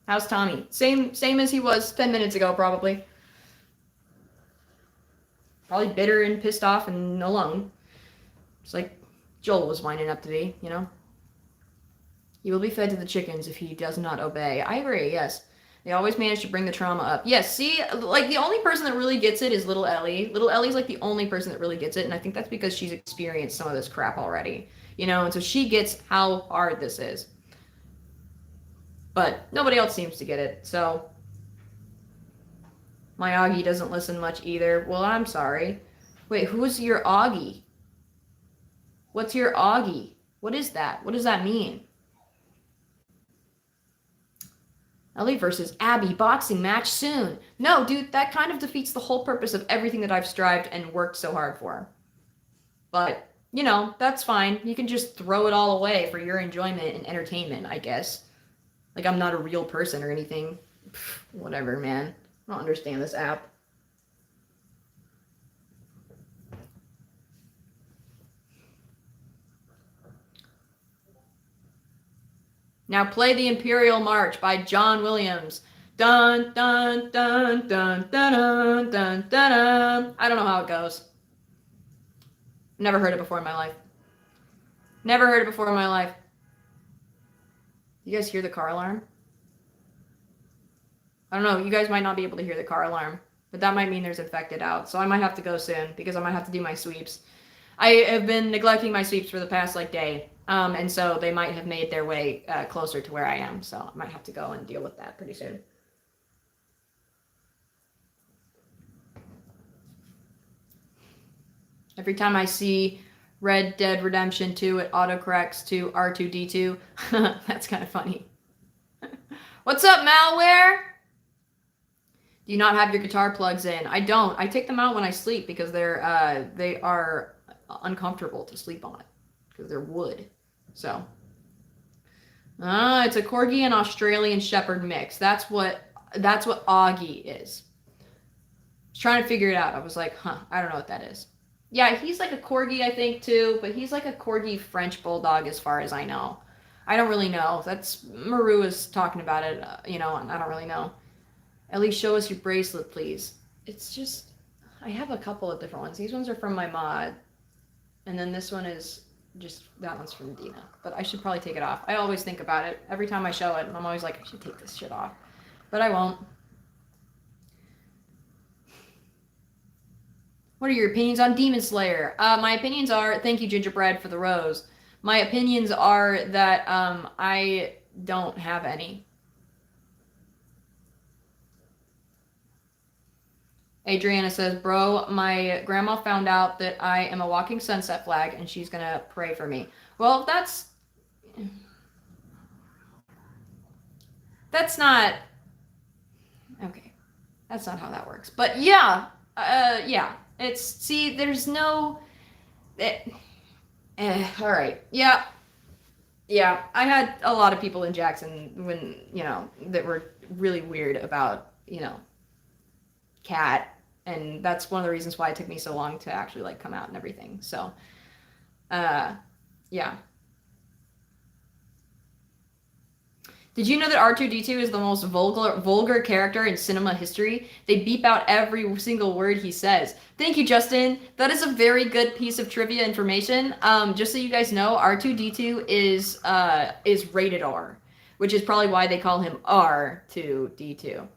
How's Tommy? Same as he was 10 minutes ago, probably. Probably bitter and pissed off and alone. Just like Joel was winding up to be, He will be fed to the chickens if he does not obey. I agree, yes. They always manage to bring the trauma up. Yes, see, like, the only person that really gets it is little Ellie. Little Ellie's, like, the only person that really gets it, and I think that's because she's experienced some of this crap already. And so she gets how hard this is. But nobody else seems to get it, so... My Augie doesn't listen much either. Well, I'm sorry. Wait, who's your Augie? What's your Augie? What is that? What does that mean? Ellie versus Abby boxing match soon. No, dude, that kind of defeats the whole purpose of everything that I've strived and worked so hard for. But, that's fine. You can just throw it all away for your enjoyment and entertainment, I guess. Like, I'm not a real person or anything. Pfft, whatever, man. I don't understand this app. Now play the Imperial March by John Williams. Dun, dun, dun, dun, dun, dun, dun, dun, dun. I don't know how it goes. Never heard it before in my life. Never heard it before in my life. You guys hear the car alarm? I don't know. You guys might not be able to hear the car alarm, but that might mean there's infected out. So I might have to go soon because I might have to do my sweeps. I have been neglecting my sweeps for the past day. And so they might have made their way closer to where I am. So I might have to go and deal with that pretty soon. Every time I see Red Dead Redemption 2, it autocorrects to R2D2. That's kind of funny. What's up, malware? Do you not have your guitar plugs in? I don't. I take them out when I sleep because they are uncomfortable to sleep on because they're wood. So, it's a Corgi and Australian Shepherd mix. That's what Augie is. I was trying to figure it out. I was like, I don't know what that is. Yeah, he's like a Corgi, I think, too, but he's like a Corgi French Bulldog as far as I know. I don't really know. That's Maru is talking about it, and I don't really know. Ellie, show us your bracelet, please. It's just, I have a couple of different ones. These ones are from my mod, and then this one is just, that one's from Dina. But I should probably take it off. I always think about it. Every time I show it, I'm always like, I should take this shit off. But I won't. What are your opinions on Demon Slayer? My opinions are, thank you, Gingerbread, for the rose. My opinions are that I don't have any. Adriana says, bro, my grandma found out that I am a walking sunset flag and she's going to pray for me. Well, that's not, okay. That's not how that works. But yeah, it's, see, there's no, all right. Yeah. I had a lot of people in Jackson when, that were really weird about, Cat. And that's one of the reasons why it took me so long to actually come out and everything. So, yeah. Did you know that R2D2 is the most vulgar character in cinema history? They beep out every single word he says. Thank you, Justin. That is a very good piece of trivia information. Just so you guys know, R2D2 is rated R, which is probably why they call him R2D2.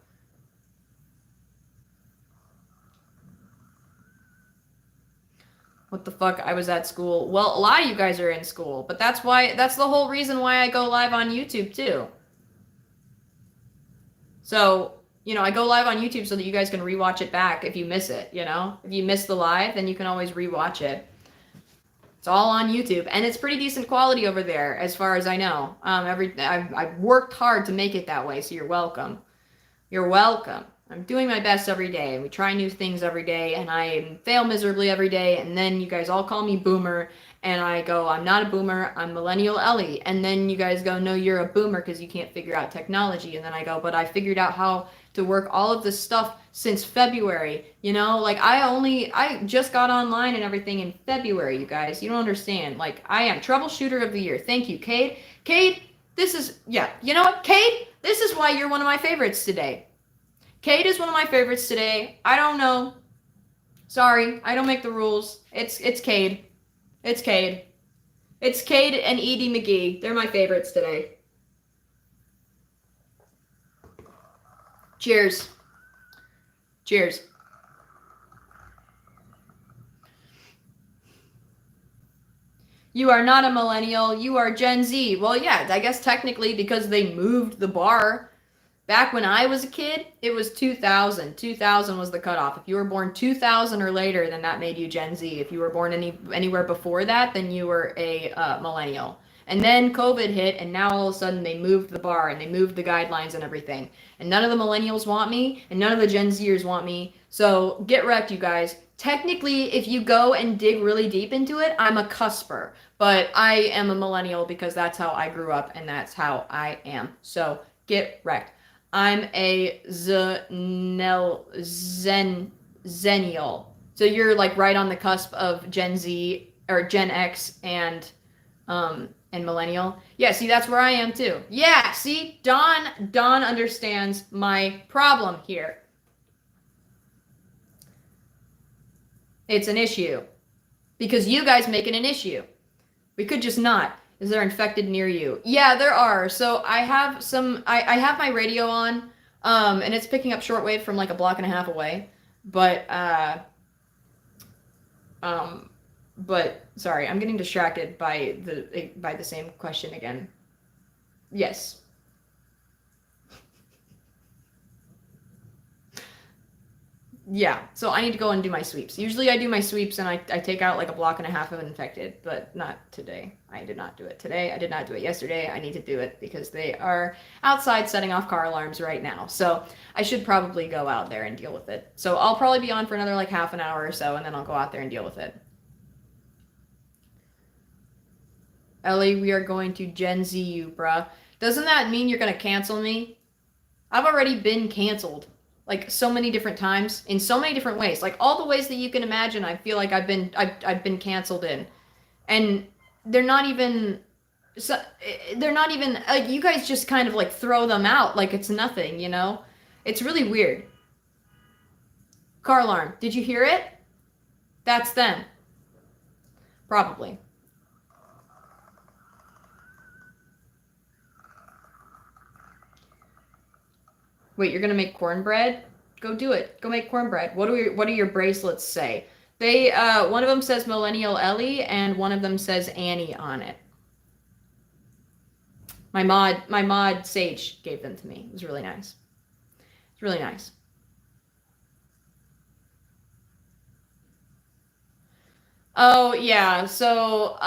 What the fuck? I was at school. Well, a lot of you guys are in school, but that's the whole reason why I go live on YouTube too. So, I go live on YouTube so that you guys can rewatch it back if you miss it, If you miss the live, then you can always rewatch it. It's all on YouTube, and it's pretty decent quality over there, as far as I know. I've worked hard to make it that way, so you're welcome. You're welcome. I'm doing my best every day, and we try new things every day, and I fail miserably every day, and then you guys all call me boomer, and I go, I'm not a boomer, I'm millennial Ellie, and then you guys go, no, you're a boomer because you can't figure out technology, and then I go, but I figured out how to work all of this stuff since February, you know, like I just got online and everything in February, you guys, you don't understand, like I am troubleshooter of the year. Thank you, Cade. Cade, this is, yeah, you know what, Cade, this is why you're one of my favorites today. Cade is one of my favorites today. I don't know. Sorry, I don't make the rules. It's Cade. It's Cade. It's Cade and Edie McGee. They're my favorites today. Cheers. Cheers. You are not a millennial. You are Gen Z. Well, yeah, I guess technically because they moved the bar. Back when I was a kid, it was 2000. 2000 was the cutoff. If you were born 2000 or later, then that made you Gen Z. If you were born anywhere before that, then you were a millennial. And then COVID hit, and now all of a sudden they moved the bar and they moved the guidelines and everything. And none of the millennials want me, and none of the Gen Zers want me. So get wrecked, you guys. Technically, if you go and dig really deep into it, I'm a cusper. But I am a millennial because that's how I grew up and that's how I am. So get wrecked. I'm a zennial. So you're like right on the cusp of Gen Z or Gen X and millennial. Yeah, see, that's where I am too. Yeah, see, Dawn understands my problem here. It's an issue because you guys make it an issue. We could just not. Is there infected near you? Yeah, there are. So I have I have my radio on, and it's picking up shortwave from like a block and a half away. But sorry, I'm getting distracted by the same question again. Yes. Yeah, so I need to go and do my sweeps. Usually I do my sweeps and I take out like a block and a half of infected, but not today. I did not do it today. I did not do it yesterday. I need to do it because they are outside setting off car alarms right now. So I should probably go out there and deal with it. So I'll probably be on for another like half an hour or so, and then I'll go out there and deal with it. Ellie, we are going to Gen Z you, bruh. Doesn't that mean you're going to cancel me? I've already been canceled. Like so many different times in so many different ways, like all the ways that you can imagine. I feel like I've been canceled in, and they're not even like you guys just kind of like throw them out like it's nothing, you know? It's really weird. Car alarm. Did you hear it? That's them. Probably. Wait, you're gonna make cornbread? Go do it. Go make cornbread. What do your bracelets say? They one of them says Millennial Ellie and one of them says Annie on it. My mod Sage gave them to me. It was really nice. It's really nice. Oh yeah, so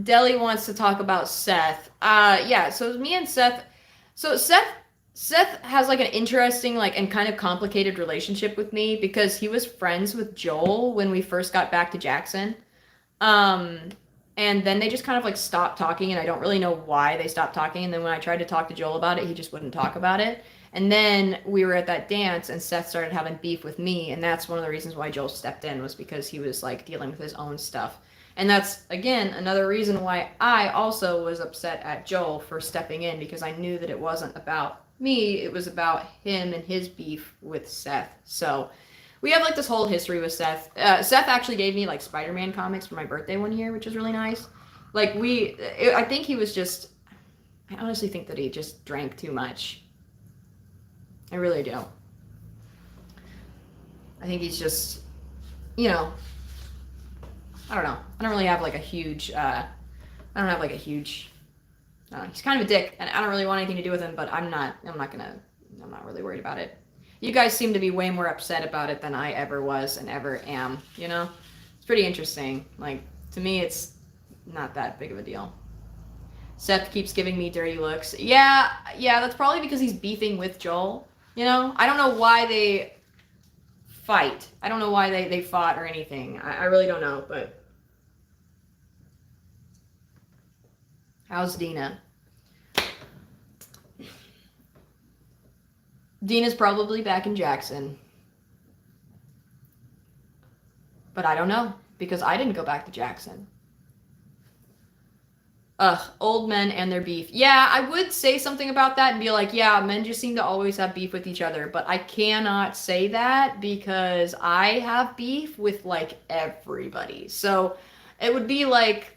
Deli wants to talk about Seth. Yeah, so me and Seth. So Seth has like an interesting like and kind of complicated relationship with me because he was friends with Joel when we first got back to Jackson. And then they just kind of like stopped talking, and I don't really know why they stopped talking. And then when I tried to talk to Joel about it, he just wouldn't talk about it. And then we were at that dance and Seth started having beef with me, and that's one of the reasons why Joel stepped in, was because he was like dealing with his own stuff. And that's, again, another reason why I also was upset at Joel for stepping in, because I knew that it wasn't about me, it was about him and his beef with Seth. So we have like this whole history with Seth. Seth actually gave me like Spider-Man comics for my birthday one year, which was really nice. Like I think he was just, I honestly think that he just drank too much. I really do. I think he's just, you know, I don't know. I don't really have like a huge, he's kind of a dick, and I don't really want anything to do with him, but I'm not really worried about it. You guys seem to be way more upset about it than I ever was and ever am, you know? It's pretty interesting. Like, to me, it's not that big of a deal. Seth keeps giving me dirty looks. Yeah, that's probably because he's beefing with Joel. You know, I don't know why they fight. I don't know why they fought or anything. I really don't know, but how's Dina? Dina's probably back in Jackson. But I don't know, because I didn't go back to Jackson. Ugh, old men and their beef. Yeah, I would say something about that and be like, yeah, men just seem to always have beef with each other. But I cannot say that because I have beef with like everybody. So it would be like,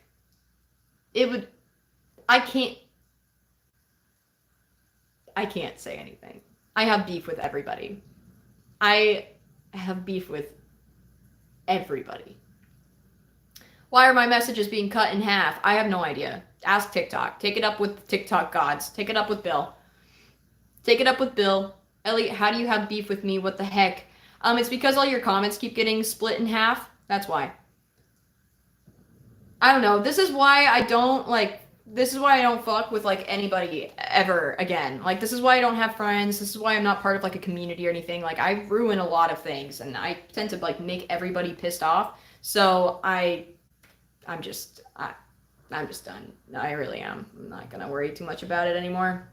it would, I can't, I can't say anything. I have beef with everybody. I have beef with everybody. Why are my messages being cut in half? I have no idea. Ask TikTok. Take it up with TikTok gods. Take it up with Bill. Take it up with Bill. Ellie, how do you have beef with me? What the heck? It's because all your comments keep getting split in half. That's why. I don't know. This is why I don't fuck with like anybody ever again. Like this is why I don't have friends. This is why I'm not part of like a community or anything. Like I ruin a lot of things and I tend to like make everybody pissed off. So I'm just done. I really am. I'm not gonna worry too much about it anymore.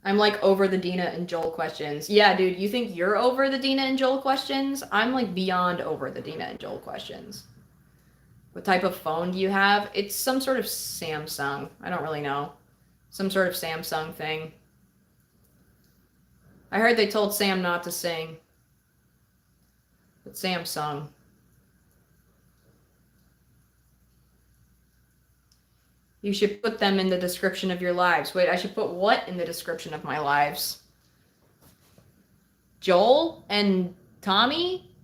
I'm like over the Dina and Joel questions. Yeah, dude, you think you're over the Dina and Joel questions? I'm like beyond over the Dina and Joel questions. What type of phone do you have? It's some sort of Samsung. I don't really know. Some sort of Samsung thing. I heard they told Sam not to sing. But Sam sung. You should put them in the description of your lives. Wait, I should put what in the description of my lives? Joel and Tommy?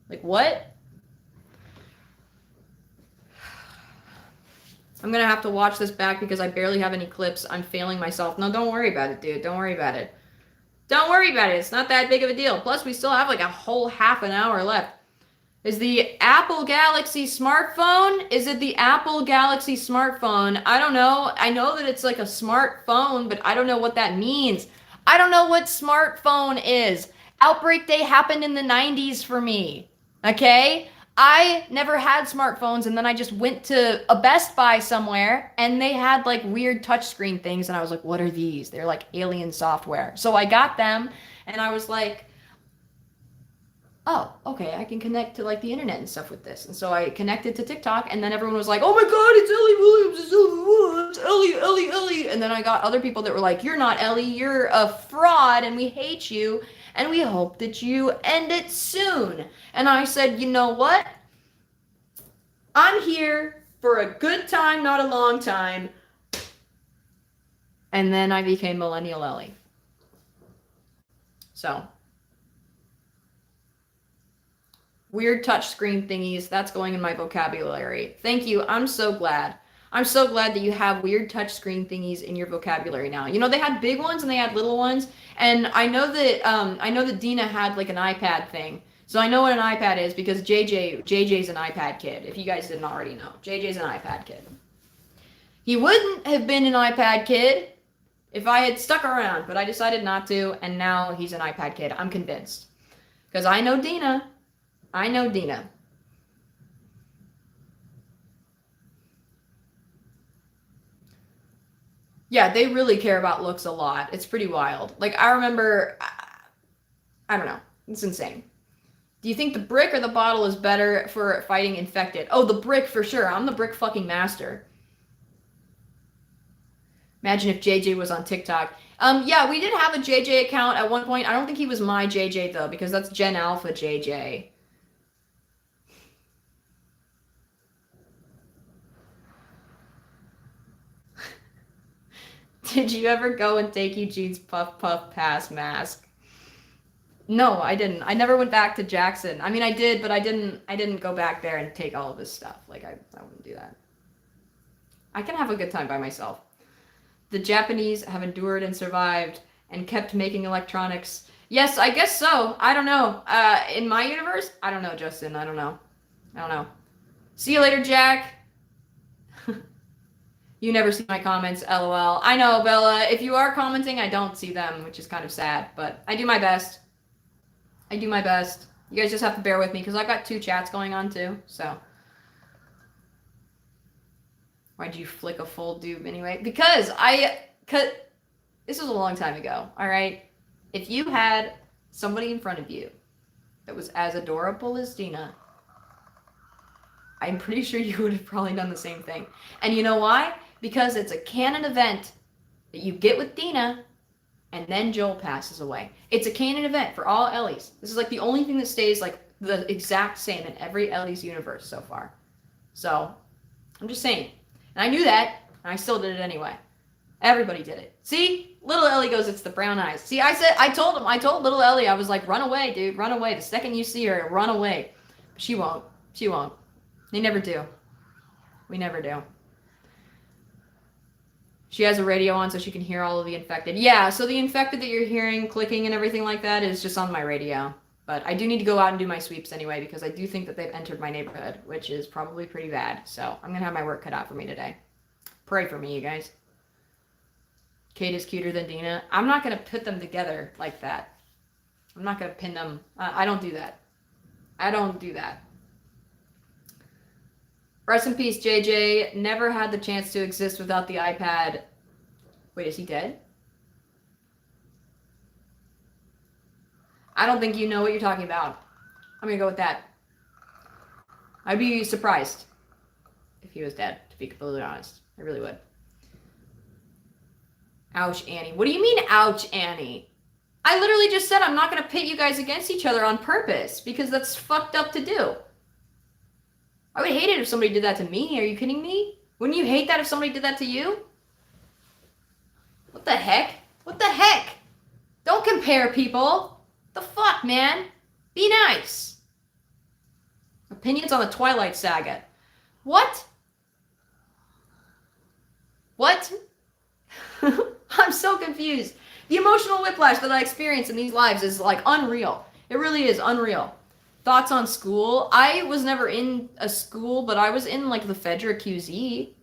Like what? I'm gonna have to watch this back because I barely have any clips. I'm failing myself. No, don't worry about it, dude. Don't worry about it. Don't worry about it. It's not that big of a deal. Plus, we still have like a whole half an hour left. Is the Apple Galaxy smartphone? Is it the Apple Galaxy smartphone? I don't know. I know that it's like a smartphone, but I don't know what that means. I don't know what smartphone is. Outbreak Day happened in the 90s for me. Okay? I never had smartphones, and then I just went to a Best Buy somewhere, and they had like weird touchscreen things, and I was like, what are these? They're like alien software. So I got them, and I was like, oh, okay, I can connect to like the internet and stuff with this. And so I connected to TikTok, and then everyone was like, oh my god, it's Ellie Williams, it's Ellie. And then I got other people that were like, you're not Ellie, you're a fraud, and we hate you, and we hope that you end it soon. And I said, you know what? I'm here for a good time, not a long time. And then I became Millennial Ellie. So. Weird touchscreen thingies, that's going in my vocabulary. Thank you. I'm so glad. I'm so glad that you have weird touchscreen thingies in your vocabulary now. You know, they had big ones and they had little ones. And I know that Dina had like an iPad thing. So I know what an iPad is because JJ's an iPad kid. If you guys didn't already know, JJ's an iPad kid. He wouldn't have been an iPad kid if I had stuck around, but I decided not to, and now he's an iPad kid. I'm convinced. Because I know Dina. I know Dina. Yeah, they really care about looks a lot. It's pretty wild. Like, I remember, I don't know. It's insane. Do you think the brick or the bottle is better for fighting infected? Oh, the brick for sure. I'm the brick fucking master. Imagine if JJ was on TikTok. Yeah, we did have a JJ account at one point. I don't think he was my JJ, though, because that's Gen Alpha JJ. Did you ever go and take Eugene's Puff Puff Pass mask? No, I didn't. I never went back to Jackson. I mean, I did, but I didn't go back there and take all of his stuff. Like, I wouldn't do that. I can have a good time by myself. The Japanese have endured and survived and kept making electronics. Yes, I guess so. I don't know. In my universe, I don't know, Justin. I don't know. See you later, Jack. You never see my comments, LOL. I know, Bella. If you are commenting, I don't see them, which is kind of sad, but I do my best. I do my best. You guys just have to bear with me because I've got 2 chats going on too, so. Why'd you flick a full doob anyway? Because this was a long time ago, all right? If you had somebody in front of you that was as adorable as Dina, I'm pretty sure you would have probably done the same thing. And you know why? Because it's a canon event that you get with Dina, and then Joel passes away. It's a canon event for all Ellies. This is like the only thing that stays like the exact same in every Ellie's universe so far. So, I'm just saying. And I knew that, and I still did it anyway. Everybody did it. See? Little Ellie goes, it's the brown eyes. See, I told little Ellie, I was like, run away, dude, run away. The second you see her, run away. But she won't. She won't. They never do. We never do. She has a radio on so she can hear all of the infected. Yeah, so the infected that you're hearing clicking and everything like that is just on my radio. But I do need to go out and do my sweeps anyway because I do think that they've entered my neighborhood, which is probably pretty bad. So I'm going to have my work cut out for me today. Pray for me, you guys. Kate is cuter than Dina. I'm not going to put them together like that. I'm not going to pin them. I don't do that. I don't do that. Rest in peace, JJ. Never had the chance to exist without the iPad. Wait, is he dead? I don't think you know what you're talking about. I'm gonna go with that. I'd be surprised if he was dead, to be completely honest. I really would. Ouch, Annie. What do you mean, ouch, Annie? I literally just said I'm not gonna pit you guys against each other on purpose because that's fucked up to do. I would hate it if somebody did that to me. Are you kidding me? Wouldn't you hate that if somebody did that to you? What the heck? What the heck? Don't compare people. The fuck, man? Be nice. Opinions on the Twilight Saga. What? What? I'm so confused. The emotional whiplash that I experience in these lives is like unreal. It really is unreal. Thoughts on school? I was never in a school, but I was in like the Fedra QZ.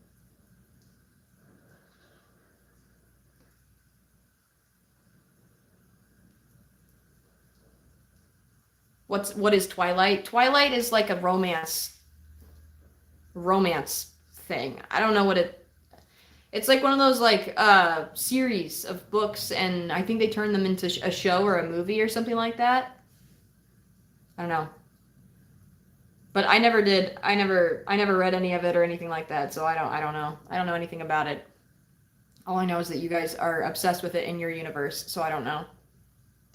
What is Twilight? Twilight is like a romance thing. I don't know what it's like one of those like series of books, and I think they turned them into a show or a movie or something like that. I don't know. But I never did. I never read any of it or anything like that, so I don't know. I don't know anything about it. All I know is that you guys are obsessed with it in your universe, so I don't know.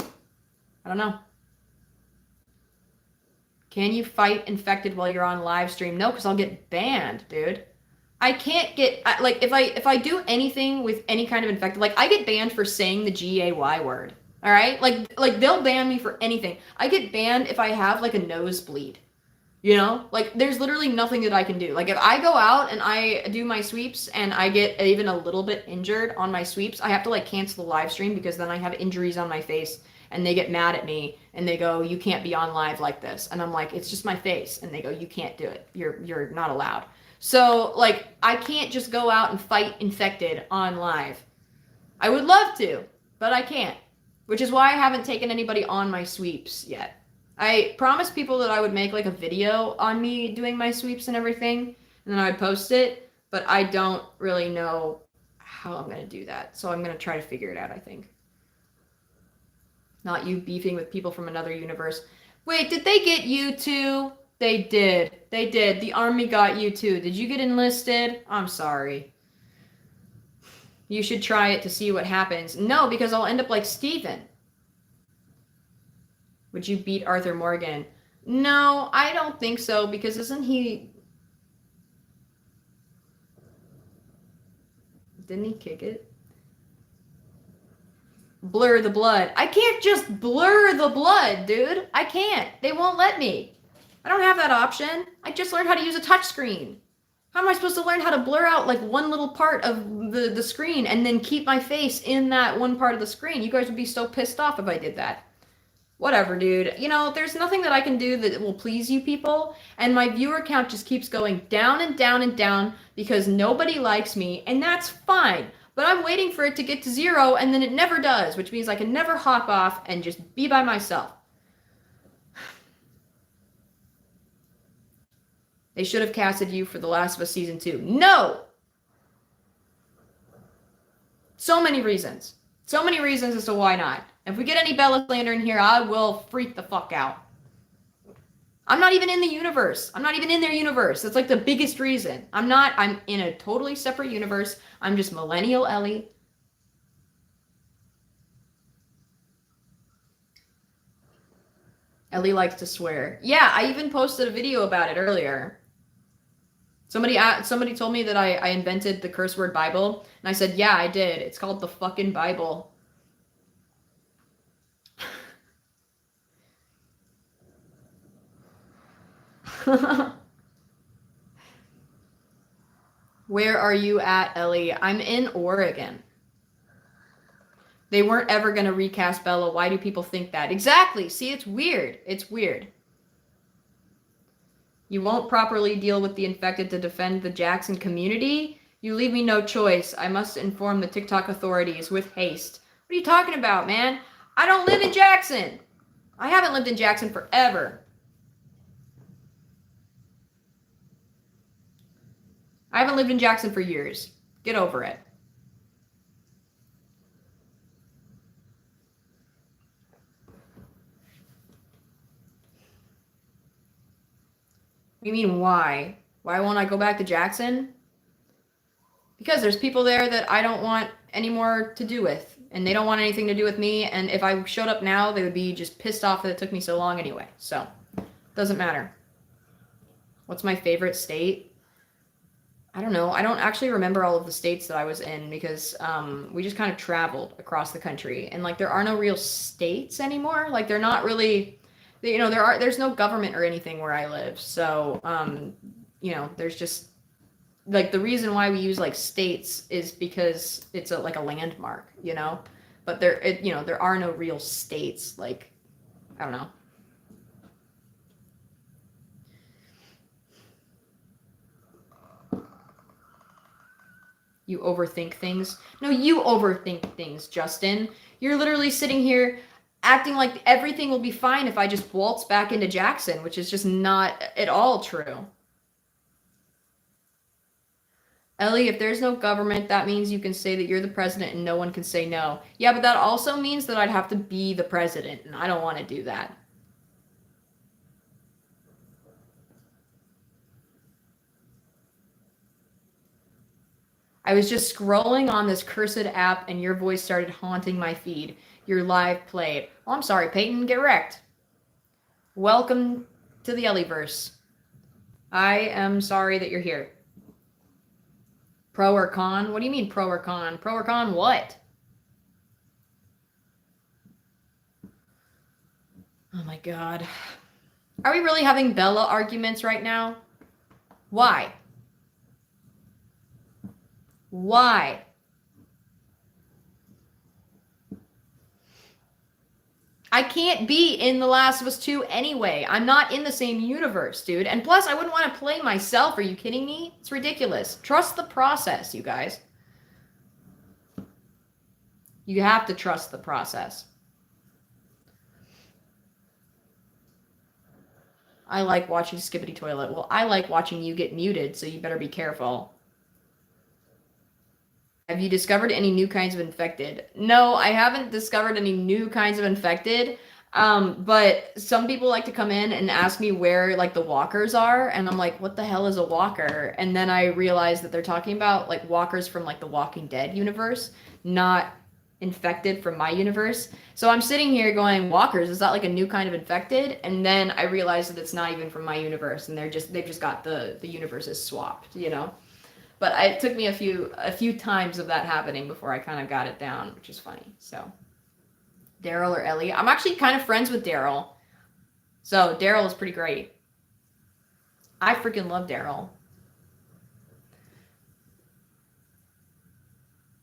I don't know. Can you fight infected while you're on live stream? No, because I'll get banned, dude. I can't get like if I do anything with any kind of infected, like I get banned for saying the GAY word. All right? Like they'll ban me for anything. I get banned if I have like a nosebleed. You know? Like there's literally nothing that I can do. Like if I go out and I do my sweeps and I get even a little bit injured on my sweeps, I have to like cancel the live stream because then I have injuries on my face and they get mad at me and they go, "You can't be on live like this." And I'm like, "It's just my face." And they go, "You can't do it. You're not allowed." So like I can't just go out and fight infected on live. I would love to, but I can't. Which is why I haven't taken anybody on my sweeps yet. I promised people that I would make like a video on me doing my sweeps and everything, and then I would post it, but I don't really know how I'm going to do that. So I'm going to try to figure it out, I think. Not you beefing with people from another universe. Wait, did they get you too? They did. They did. The army got you too. Did you get enlisted? I'm sorry. You should try it to see what happens. No, because I'll end up like Steven. Would you beat Arthur Morgan? No, I don't think so, because isn't he... Didn't he kick it? Blur the blood. I can't just blur the blood, dude. I can't. They won't let me. I don't have that option. I just learned how to use a touchscreen. How am I supposed to learn how to blur out like one little part of the screen and then keep my face in that one part of the screen? You guys would be so pissed off if I did that. Whatever, dude. You know, there's nothing that I can do that will please you people, and my viewer count just keeps going down and down and down because nobody likes me, and that's fine. But I'm waiting for it to get to 0, and then it never does, which means I can never hop off and just be by myself. They should have casted you for The Last of Us Season 2. No! So many reasons. So many reasons as to why not. If we get any Bella slander in here, I will freak the fuck out. I'm not even in the universe. I'm not even in their universe. That's like the biggest reason. I'm in a totally separate universe. I'm just Millennial Ellie. Ellie likes to swear. Yeah, I even posted a video about it earlier. Somebody told me that I invented the curse word Bible, and I said, yeah, I did. It's called the fucking Bible. Where are you at, Ellie? I'm in Oregon. They weren't ever going to recast Bella. Why do people think that? Exactly. See, it's weird. It's weird. You won't properly deal with the infected to defend the Jackson community? You leave me no choice. I must inform the TikTok authorities with haste. What are you talking about, man? I don't live in Jackson. I haven't lived in Jackson forever. I haven't lived in Jackson for years. Get over it. What do you mean, why? Why won't I go back to Jackson? Because there's people there that I don't want any more to do with, and they don't want anything to do with me, and if I showed up now, they would be just pissed off that it took me so long anyway, so doesn't matter. What's my favorite state? I don't know. I don't actually remember all of the states that I was in because we just kind of traveled across the country, and like there are no real states anymore. Like they're not really, you know, there's no government or anything where I live. So you know, there's just like the reason why we use like states is because it's like a landmark, you know. But you know, there are no real states. Like I don't know. You overthink things. No, you overthink things, Justin. You're literally sitting here acting like everything will be fine if I just waltz back into Jackson, which is just not at all true. Ellie, if there's no government, that means you can say that you're the president and no one can say no. Yeah, but that also means that I'd have to be the president, and I don't want to do that. I was just scrolling on this cursed app and your voice started haunting my feed. Your live played. Oh, I'm sorry, Peyton. Get wrecked. Welcome to the Ellieverse. I am sorry that you're here. Pro or con? What do you mean pro or con? Pro or con what? Oh my god. Are we really having Bella arguments right now? Why? Why? I can't be in The Last of Us 2 anyway. I'm not in the same universe, dude. And plus, I wouldn't want to play myself. Are you kidding me? It's ridiculous. Trust the process, you guys. You have to trust the process. I like watching Skibbity Toilet. Well, I like watching you get muted, so you better be careful. Have you discovered any new kinds of infected? No, I haven't discovered any new kinds of infected. But some people like to come in and ask me where like the walkers are, and I'm like, what the hell is a walker? And then I realize that they're talking about like walkers from like the Walking Dead universe, not infected from my universe. So I'm sitting here going, walkers, is that like a new kind of infected? And then I realize that it's not even from my universe, and they've just got the universes swapped, you know? But it took me a few times of that happening before I kind of got it down, which is funny. So, Daryl or Ellie? I'm actually kind of friends with Daryl. So, Daryl is pretty great. I freaking love Daryl.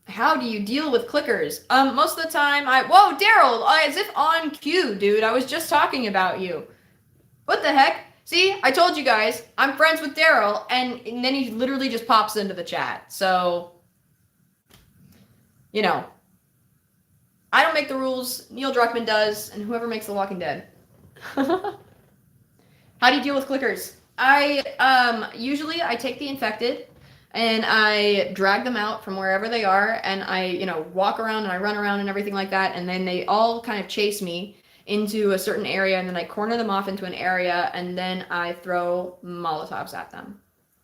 How do you deal with clickers? Most of the time whoa, Daryl, as if on cue, dude. I was just talking about you. What the heck? See, I told you guys, I'm friends with Daryl, and then he literally just pops into the chat. So, you know, I don't make the rules. Neil Druckmann does, and whoever makes The Walking Dead. How do you deal with clickers? Usually I take the infected and I drag them out from wherever they are, and I, walk around and I run around and everything like that, and then they all kind of chase me into a certain area, and then I corner them off into an area, and then I throw Molotovs at them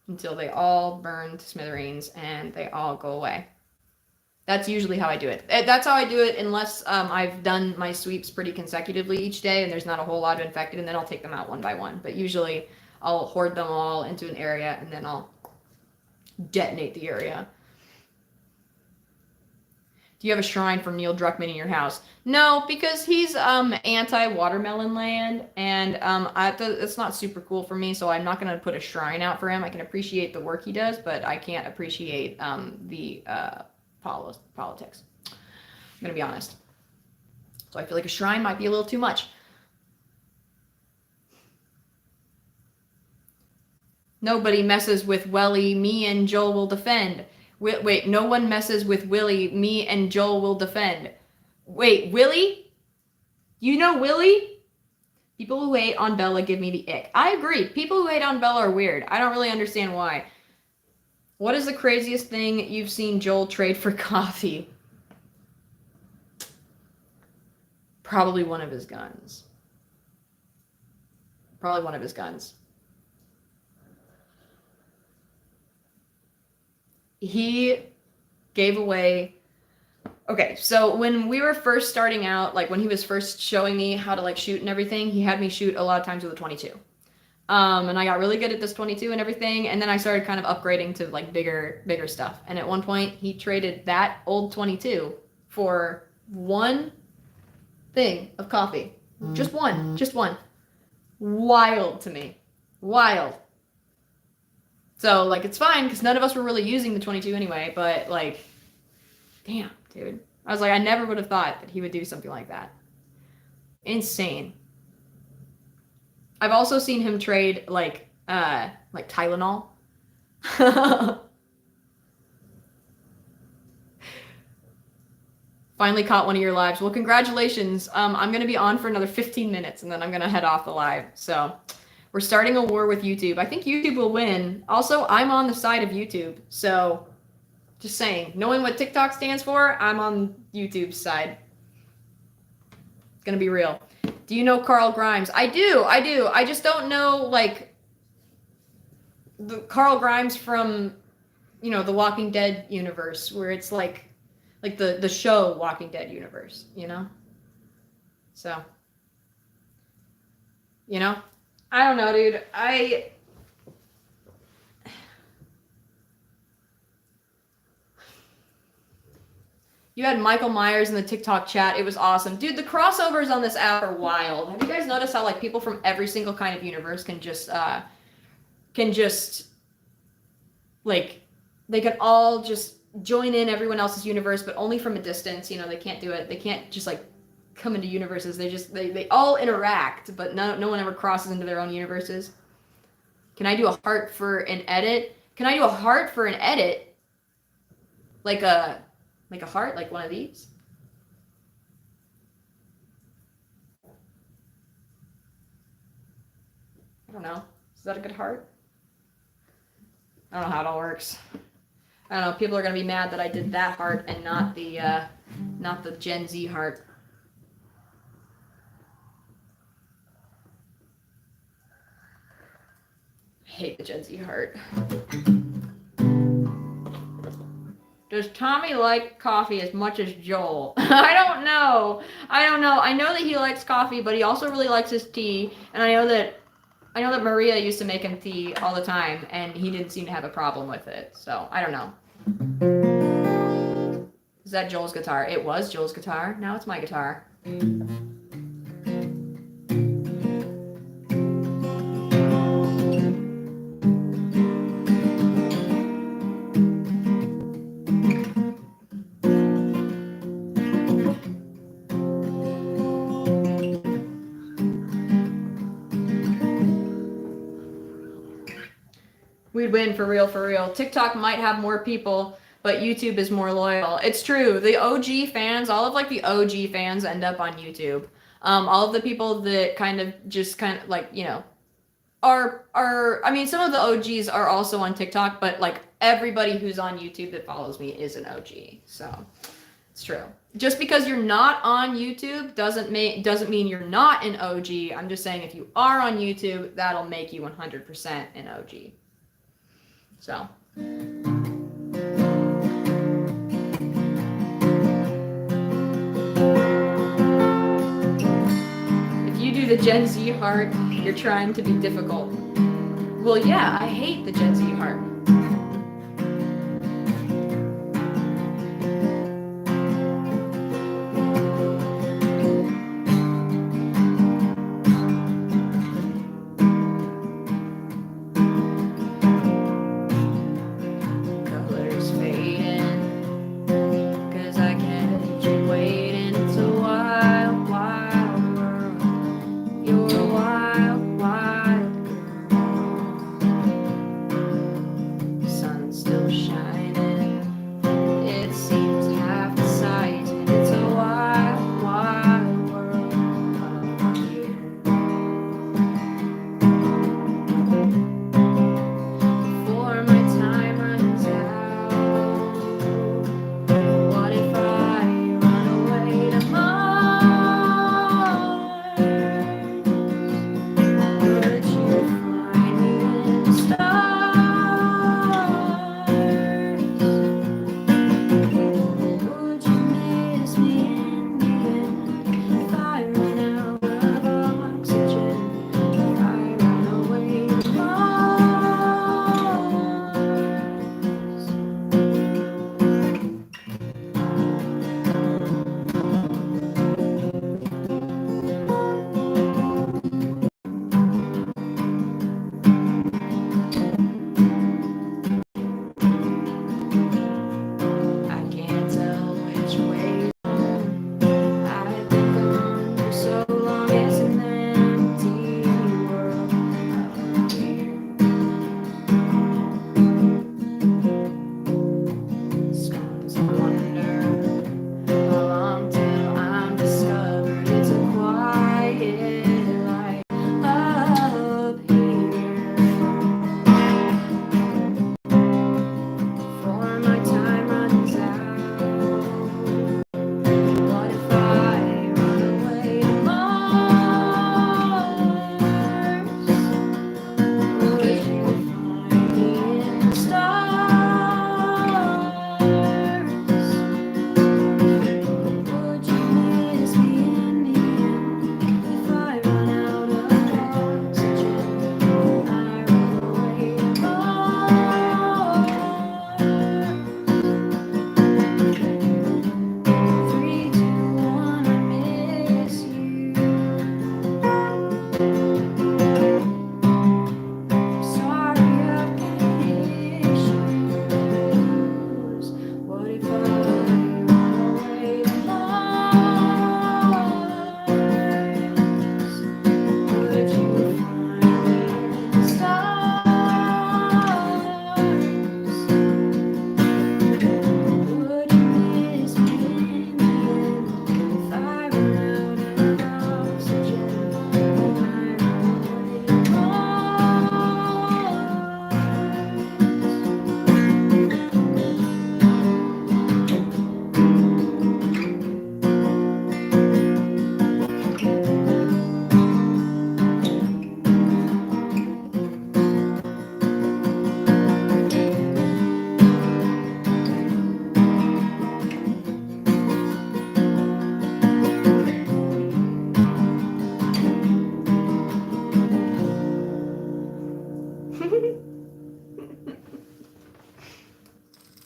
until they all burn to smithereens and they all go away. That's usually how I do it. That's how I do it unless I've done my sweeps pretty consecutively each day and there's not a whole lot of infected, and then I'll take them out one by one. But usually I'll hoard them all into an area and then I'll detonate the area. Do you have a shrine for Neil Druckmann in your house? No, because he's anti-watermelon land, and it's not super cool for me, so I'm not going to put a shrine out for him. I can appreciate the work he does, but I can't appreciate the politics. I'm going to be honest. So I feel like a shrine might be a little too much. Nobody messes with Welly. Me and Joel will defend. Wait, no one messes with Willie. Me and Joel will defend. Wait, Willie? You know Willie? People who hate on Bella give me the ick. I agree. People who hate on Bella are weird. I don't really understand why. What is the craziest thing you've seen Joel trade for coffee? Probably one of his guns. Probably one of his guns. He gave away... Okay, so when we were first starting out, like when he was first showing me how to like shoot and everything, he had me shoot a lot of times with a 22. And I got really good at this 22 and everything, and then I started kind of upgrading to like bigger stuff. And at one point, he traded that old 22 for one thing of coffee. Just one. Wild to me. Wild. So, like, it's fine, because none of us were really using the 22 anyway, but, like, damn, dude. I was like, I never would have thought that he would do something like that. Insane. I've also seen him trade, like Tylenol. Finally caught one of your lives. Well, congratulations. I'm going to be on for another 15 minutes, and then I'm going to head off the live, so... We're starting a war with YouTube. I think YouTube will win. Also, I'm on the side of YouTube. So, just saying. Knowing what TikTok stands for, I'm on YouTube's side. It's gonna be real. Do you know Carl Grimes? I do. I just don't know, like, the Carl Grimes from, the Walking Dead universe, where it's like the show Walking Dead universe, So, I don't know, dude. You had Michael Myers in the TikTok chat. It was awesome. Dude, the crossovers on this app are wild. Have you guys noticed how, like, people from every single kind of universe can just, like, they can all just join in everyone else's universe, but only from a distance. They can't do it. They can't just, like, come into universes. They all interact, but no one ever crosses into their own universes. Can I do a heart for an edit? Like a heart, like one of these? I don't know. Is that a good heart? I don't know how it all works. I don't know. People are gonna be mad that I did that heart and not the Gen Z heart. I hate the Gen Z heart. Does Tommy like coffee as much as Joel? I don't know. I know that he likes coffee, but he also really likes his tea. And I know that Maria used to make him tea all the time, and he didn't seem to have a problem with it. So I don't know. Is that Joel's guitar? It was Joel's guitar. Now it's my guitar. We'd win for real, for real. TikTok might have more people, but YouTube is more loyal. It's true. The OG fans, all of like the OG fans end up on YouTube. All of the people that kind of just kind of like, you know, are I mean, some of the OGs are also on TikTok, but like everybody who's on YouTube that follows me is an OG. So it's true. Just because you're not on YouTube doesn't mean you're not an OG. I'm just saying if you are on YouTube, that'll make you 100% an OG. So if you do the Gen Z heart, you're trying to be difficult. Well, yeah, I hate the Gen Z heart.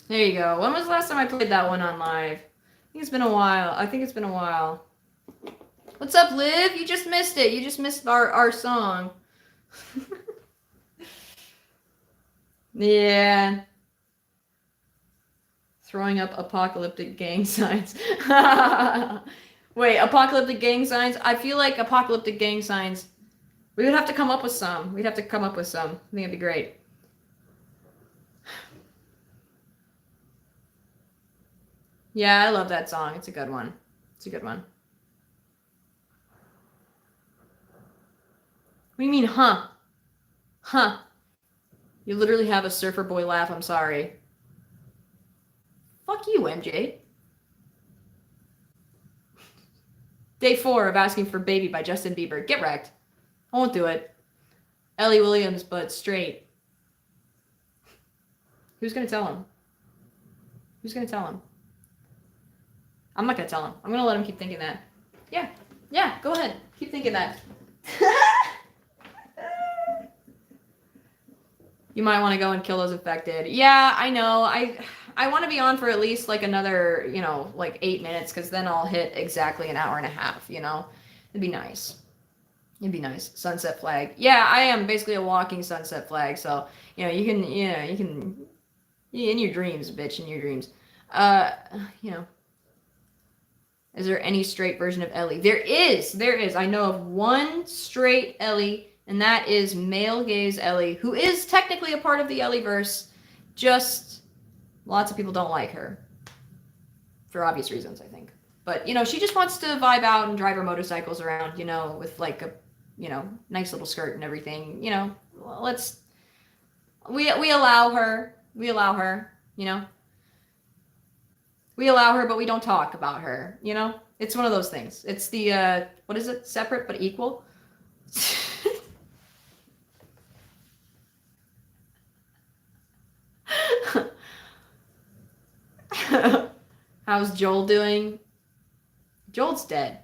There you go. When was the last time I played that one on live? I think it's been a while. What's up, Liv? You just missed it. You just missed our song. Yeah. Throwing up apocalyptic gang signs. Wait, apocalyptic gang signs? I feel like apocalyptic gang signs. We would have to come up with some. I think it'd be great. Yeah, I love that song. It's a good one. It's a good one. What do you mean, huh? Huh? You literally have a surfer boy laugh. I'm sorry. Fuck you, MJ. Day 4 of Asking for Baby by Justin Bieber. Get wrecked. I won't do it. Ellie Williams, but straight. Who's gonna tell him? Who's gonna tell him? I'm not gonna tell him. I'm gonna let him keep thinking that. Yeah. Yeah, go ahead. Keep thinking that. You might want to go and kill those infected. Yeah, I know. I want to be on for at least like another, like 8 minutes, because then I'll hit exactly an hour and a half, It'd be nice. It'd be nice. Sunset flag. Yeah, I am basically a walking sunset flag, so, you can, in your dreams, bitch, in your dreams. Is there any straight version of Ellie? There is. I know of one straight Ellie, and that is male gaze Ellie, who is technically a part of the Ellieverse. Just lots of people don't like her. For obvious reasons, I think. But, she just wants to vibe out and drive her motorcycles around, with like a, nice little skirt and everything. We allow her. We allow her, We allow her, but we don't talk about her, It's one of those things. It's the, what is it? Separate but equal? How's Joel doing? Joel's dead.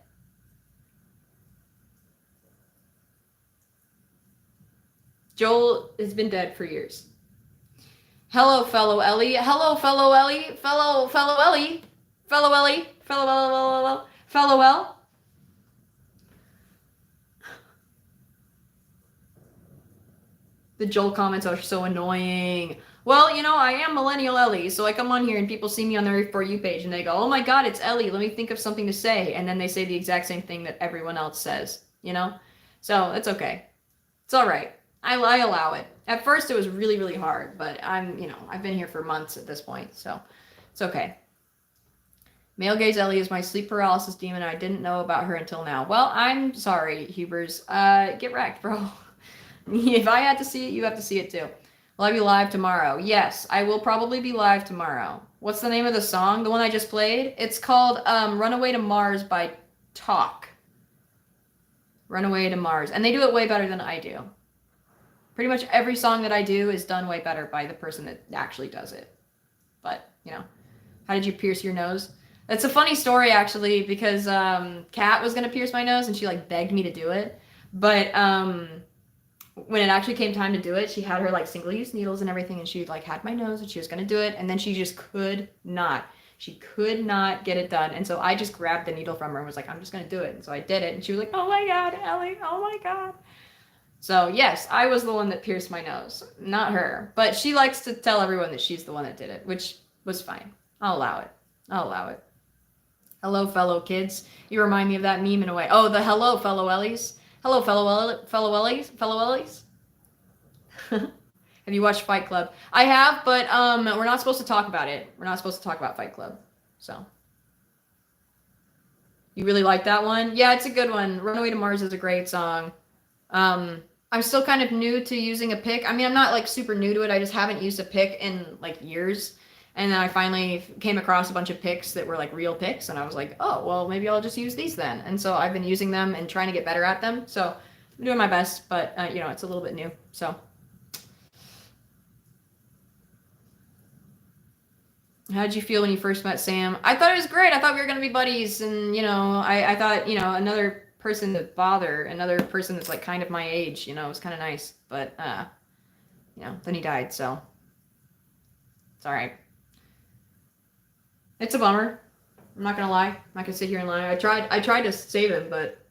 Joel has been dead for years. Hello, fellow Ellie. Hello, fellow Ellie. Fellow Ellie. Fellow Ellie. Fellow El. The Joel comments are so annoying. Well, I am Millennial Ellie, so I come on here and people see me on their For You page and they go, oh my god, it's Ellie, let me think of something to say. And then they say the exact same thing that everyone else says, So it's okay. It's all right. I allow it. At first it was really, really hard, but I've been here for months at this point, so it's okay. Male gaze Ellie is my sleep paralysis demon. I didn't know about her until now. Well, I'm sorry, Hubers. Get wrecked, bro. If I had to see it, you have to see it too. Will I be live tomorrow? Yes, I will probably be live tomorrow. What's the name of the song? The one I just played? It's called Runaway to Mars by Talk. Runaway to Mars. And they do it way better than I do. Pretty much every song that I do is done way better by the person that actually does it. But, how did you pierce your nose? It's a funny story, actually, because Kat was going to pierce my nose and she, begged me to do it. But when it actually came time to do it, she had her, single-use needles and everything, and she, had my nose and she was going to do it, and then she just could not. She could not get it done. And so I just grabbed the needle from her and was like, I'm just going to do it. And so I did it. And she was like, oh, my God, Ellie, oh, my God. So, yes, I was the one that pierced my nose, not her. But she likes to tell everyone that she's the one that did it, which was fine. I'll allow it. Hello, fellow kids. You remind me of that meme in a way. Oh, the hello, fellow Ellies. Hello, fellow Ellies. Have you watched Fight Club? I have, but we're not supposed to talk about it. We're not supposed to talk about Fight Club. So. You really like that one? Yeah, it's a good one. Runaway to Mars is a great song. I'm still kind of new to using a pick. I mean, I'm not super new to it. I just haven't used a pick in years. And then I finally came across a bunch of picks that were real picks. And I was like, oh, well, maybe I'll just use these then. And so I've been using them and trying to get better at them. So I'm doing my best, but it's a little bit new. So. How did you feel when you first met Sam? I thought it was great. I thought we were going to be buddies. And, I thought, another person to bother, another person that's kind of my age, it was kind of nice. But, then he died. So it's all right. It's a bummer. I'm not going to lie. I'm not going to sit here and lie. I tried to save him, but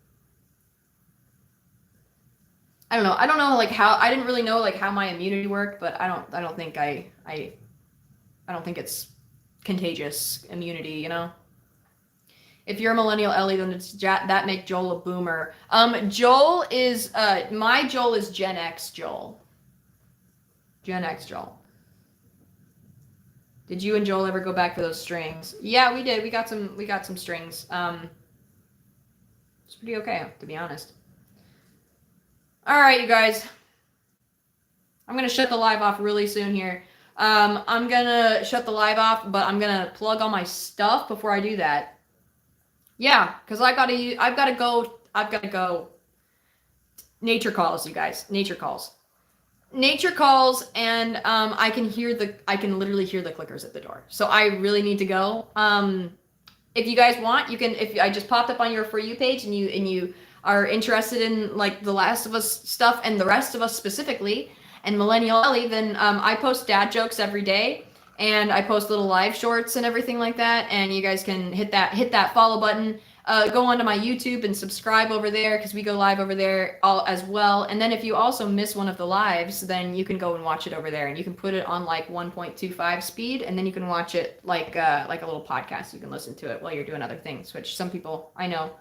I don't know. I don't know how, I didn't really know how my immunity worked, but I don't think I don't think it's contagious immunity, If you're a millennial Ellie, then that make Joel a boomer. Joel is my Joel is Gen X Joel. Gen X Joel. Did you and Joel ever go back for those strings? Yeah, we did. We got some strings. It's pretty okay, to be honest. All right, you guys. I'm gonna shut the live off really soon here. I'm gonna shut the live off, but I'm gonna plug all my stuff before I do that. Yeah, because I've gotta go. Nature calls, you guys. Nature calls. Nature calls, and I can literally hear the clickers at the door. So I really need to go. If you guys want, you can. If I just popped up on your For You page, and you are interested in like the Last of Us stuff and the rest of us specifically, and Millennial Ellie, then I post dad jokes every day, and I post little live shorts and everything like that. And you guys can hit that follow button. Go onto my YouTube and subscribe over there because we go live over there all as well. And then if you also miss one of the lives, then you can go and watch it over there, and you can put it on like 1.25 speed, and then you can watch it like a little podcast. You can listen to it while you're doing other things, which some people I know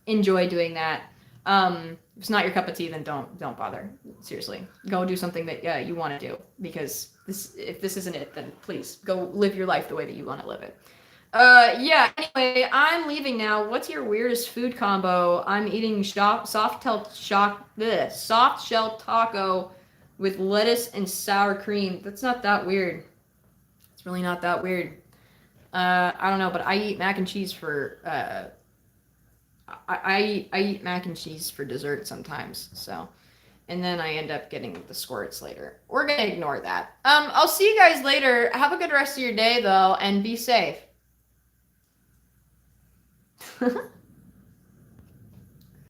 enjoy doing that. If it's not your cup of tea, then don't bother. Seriously, go do something that you want to do, because if this isn't it, then please go live your life the way that you want to live it. Yeah, anyway, I'm leaving now. What's your weirdest food combo? I'm eating soft shell taco with lettuce and sour cream. That's not that weird. It's really not that weird. I don't know, but I eat mac and cheese for I eat mac and cheese for dessert sometimes. So, and then I end up getting the squirts later. We're gonna ignore that. I'll see you guys later. Have a good rest of your day though, and be safe.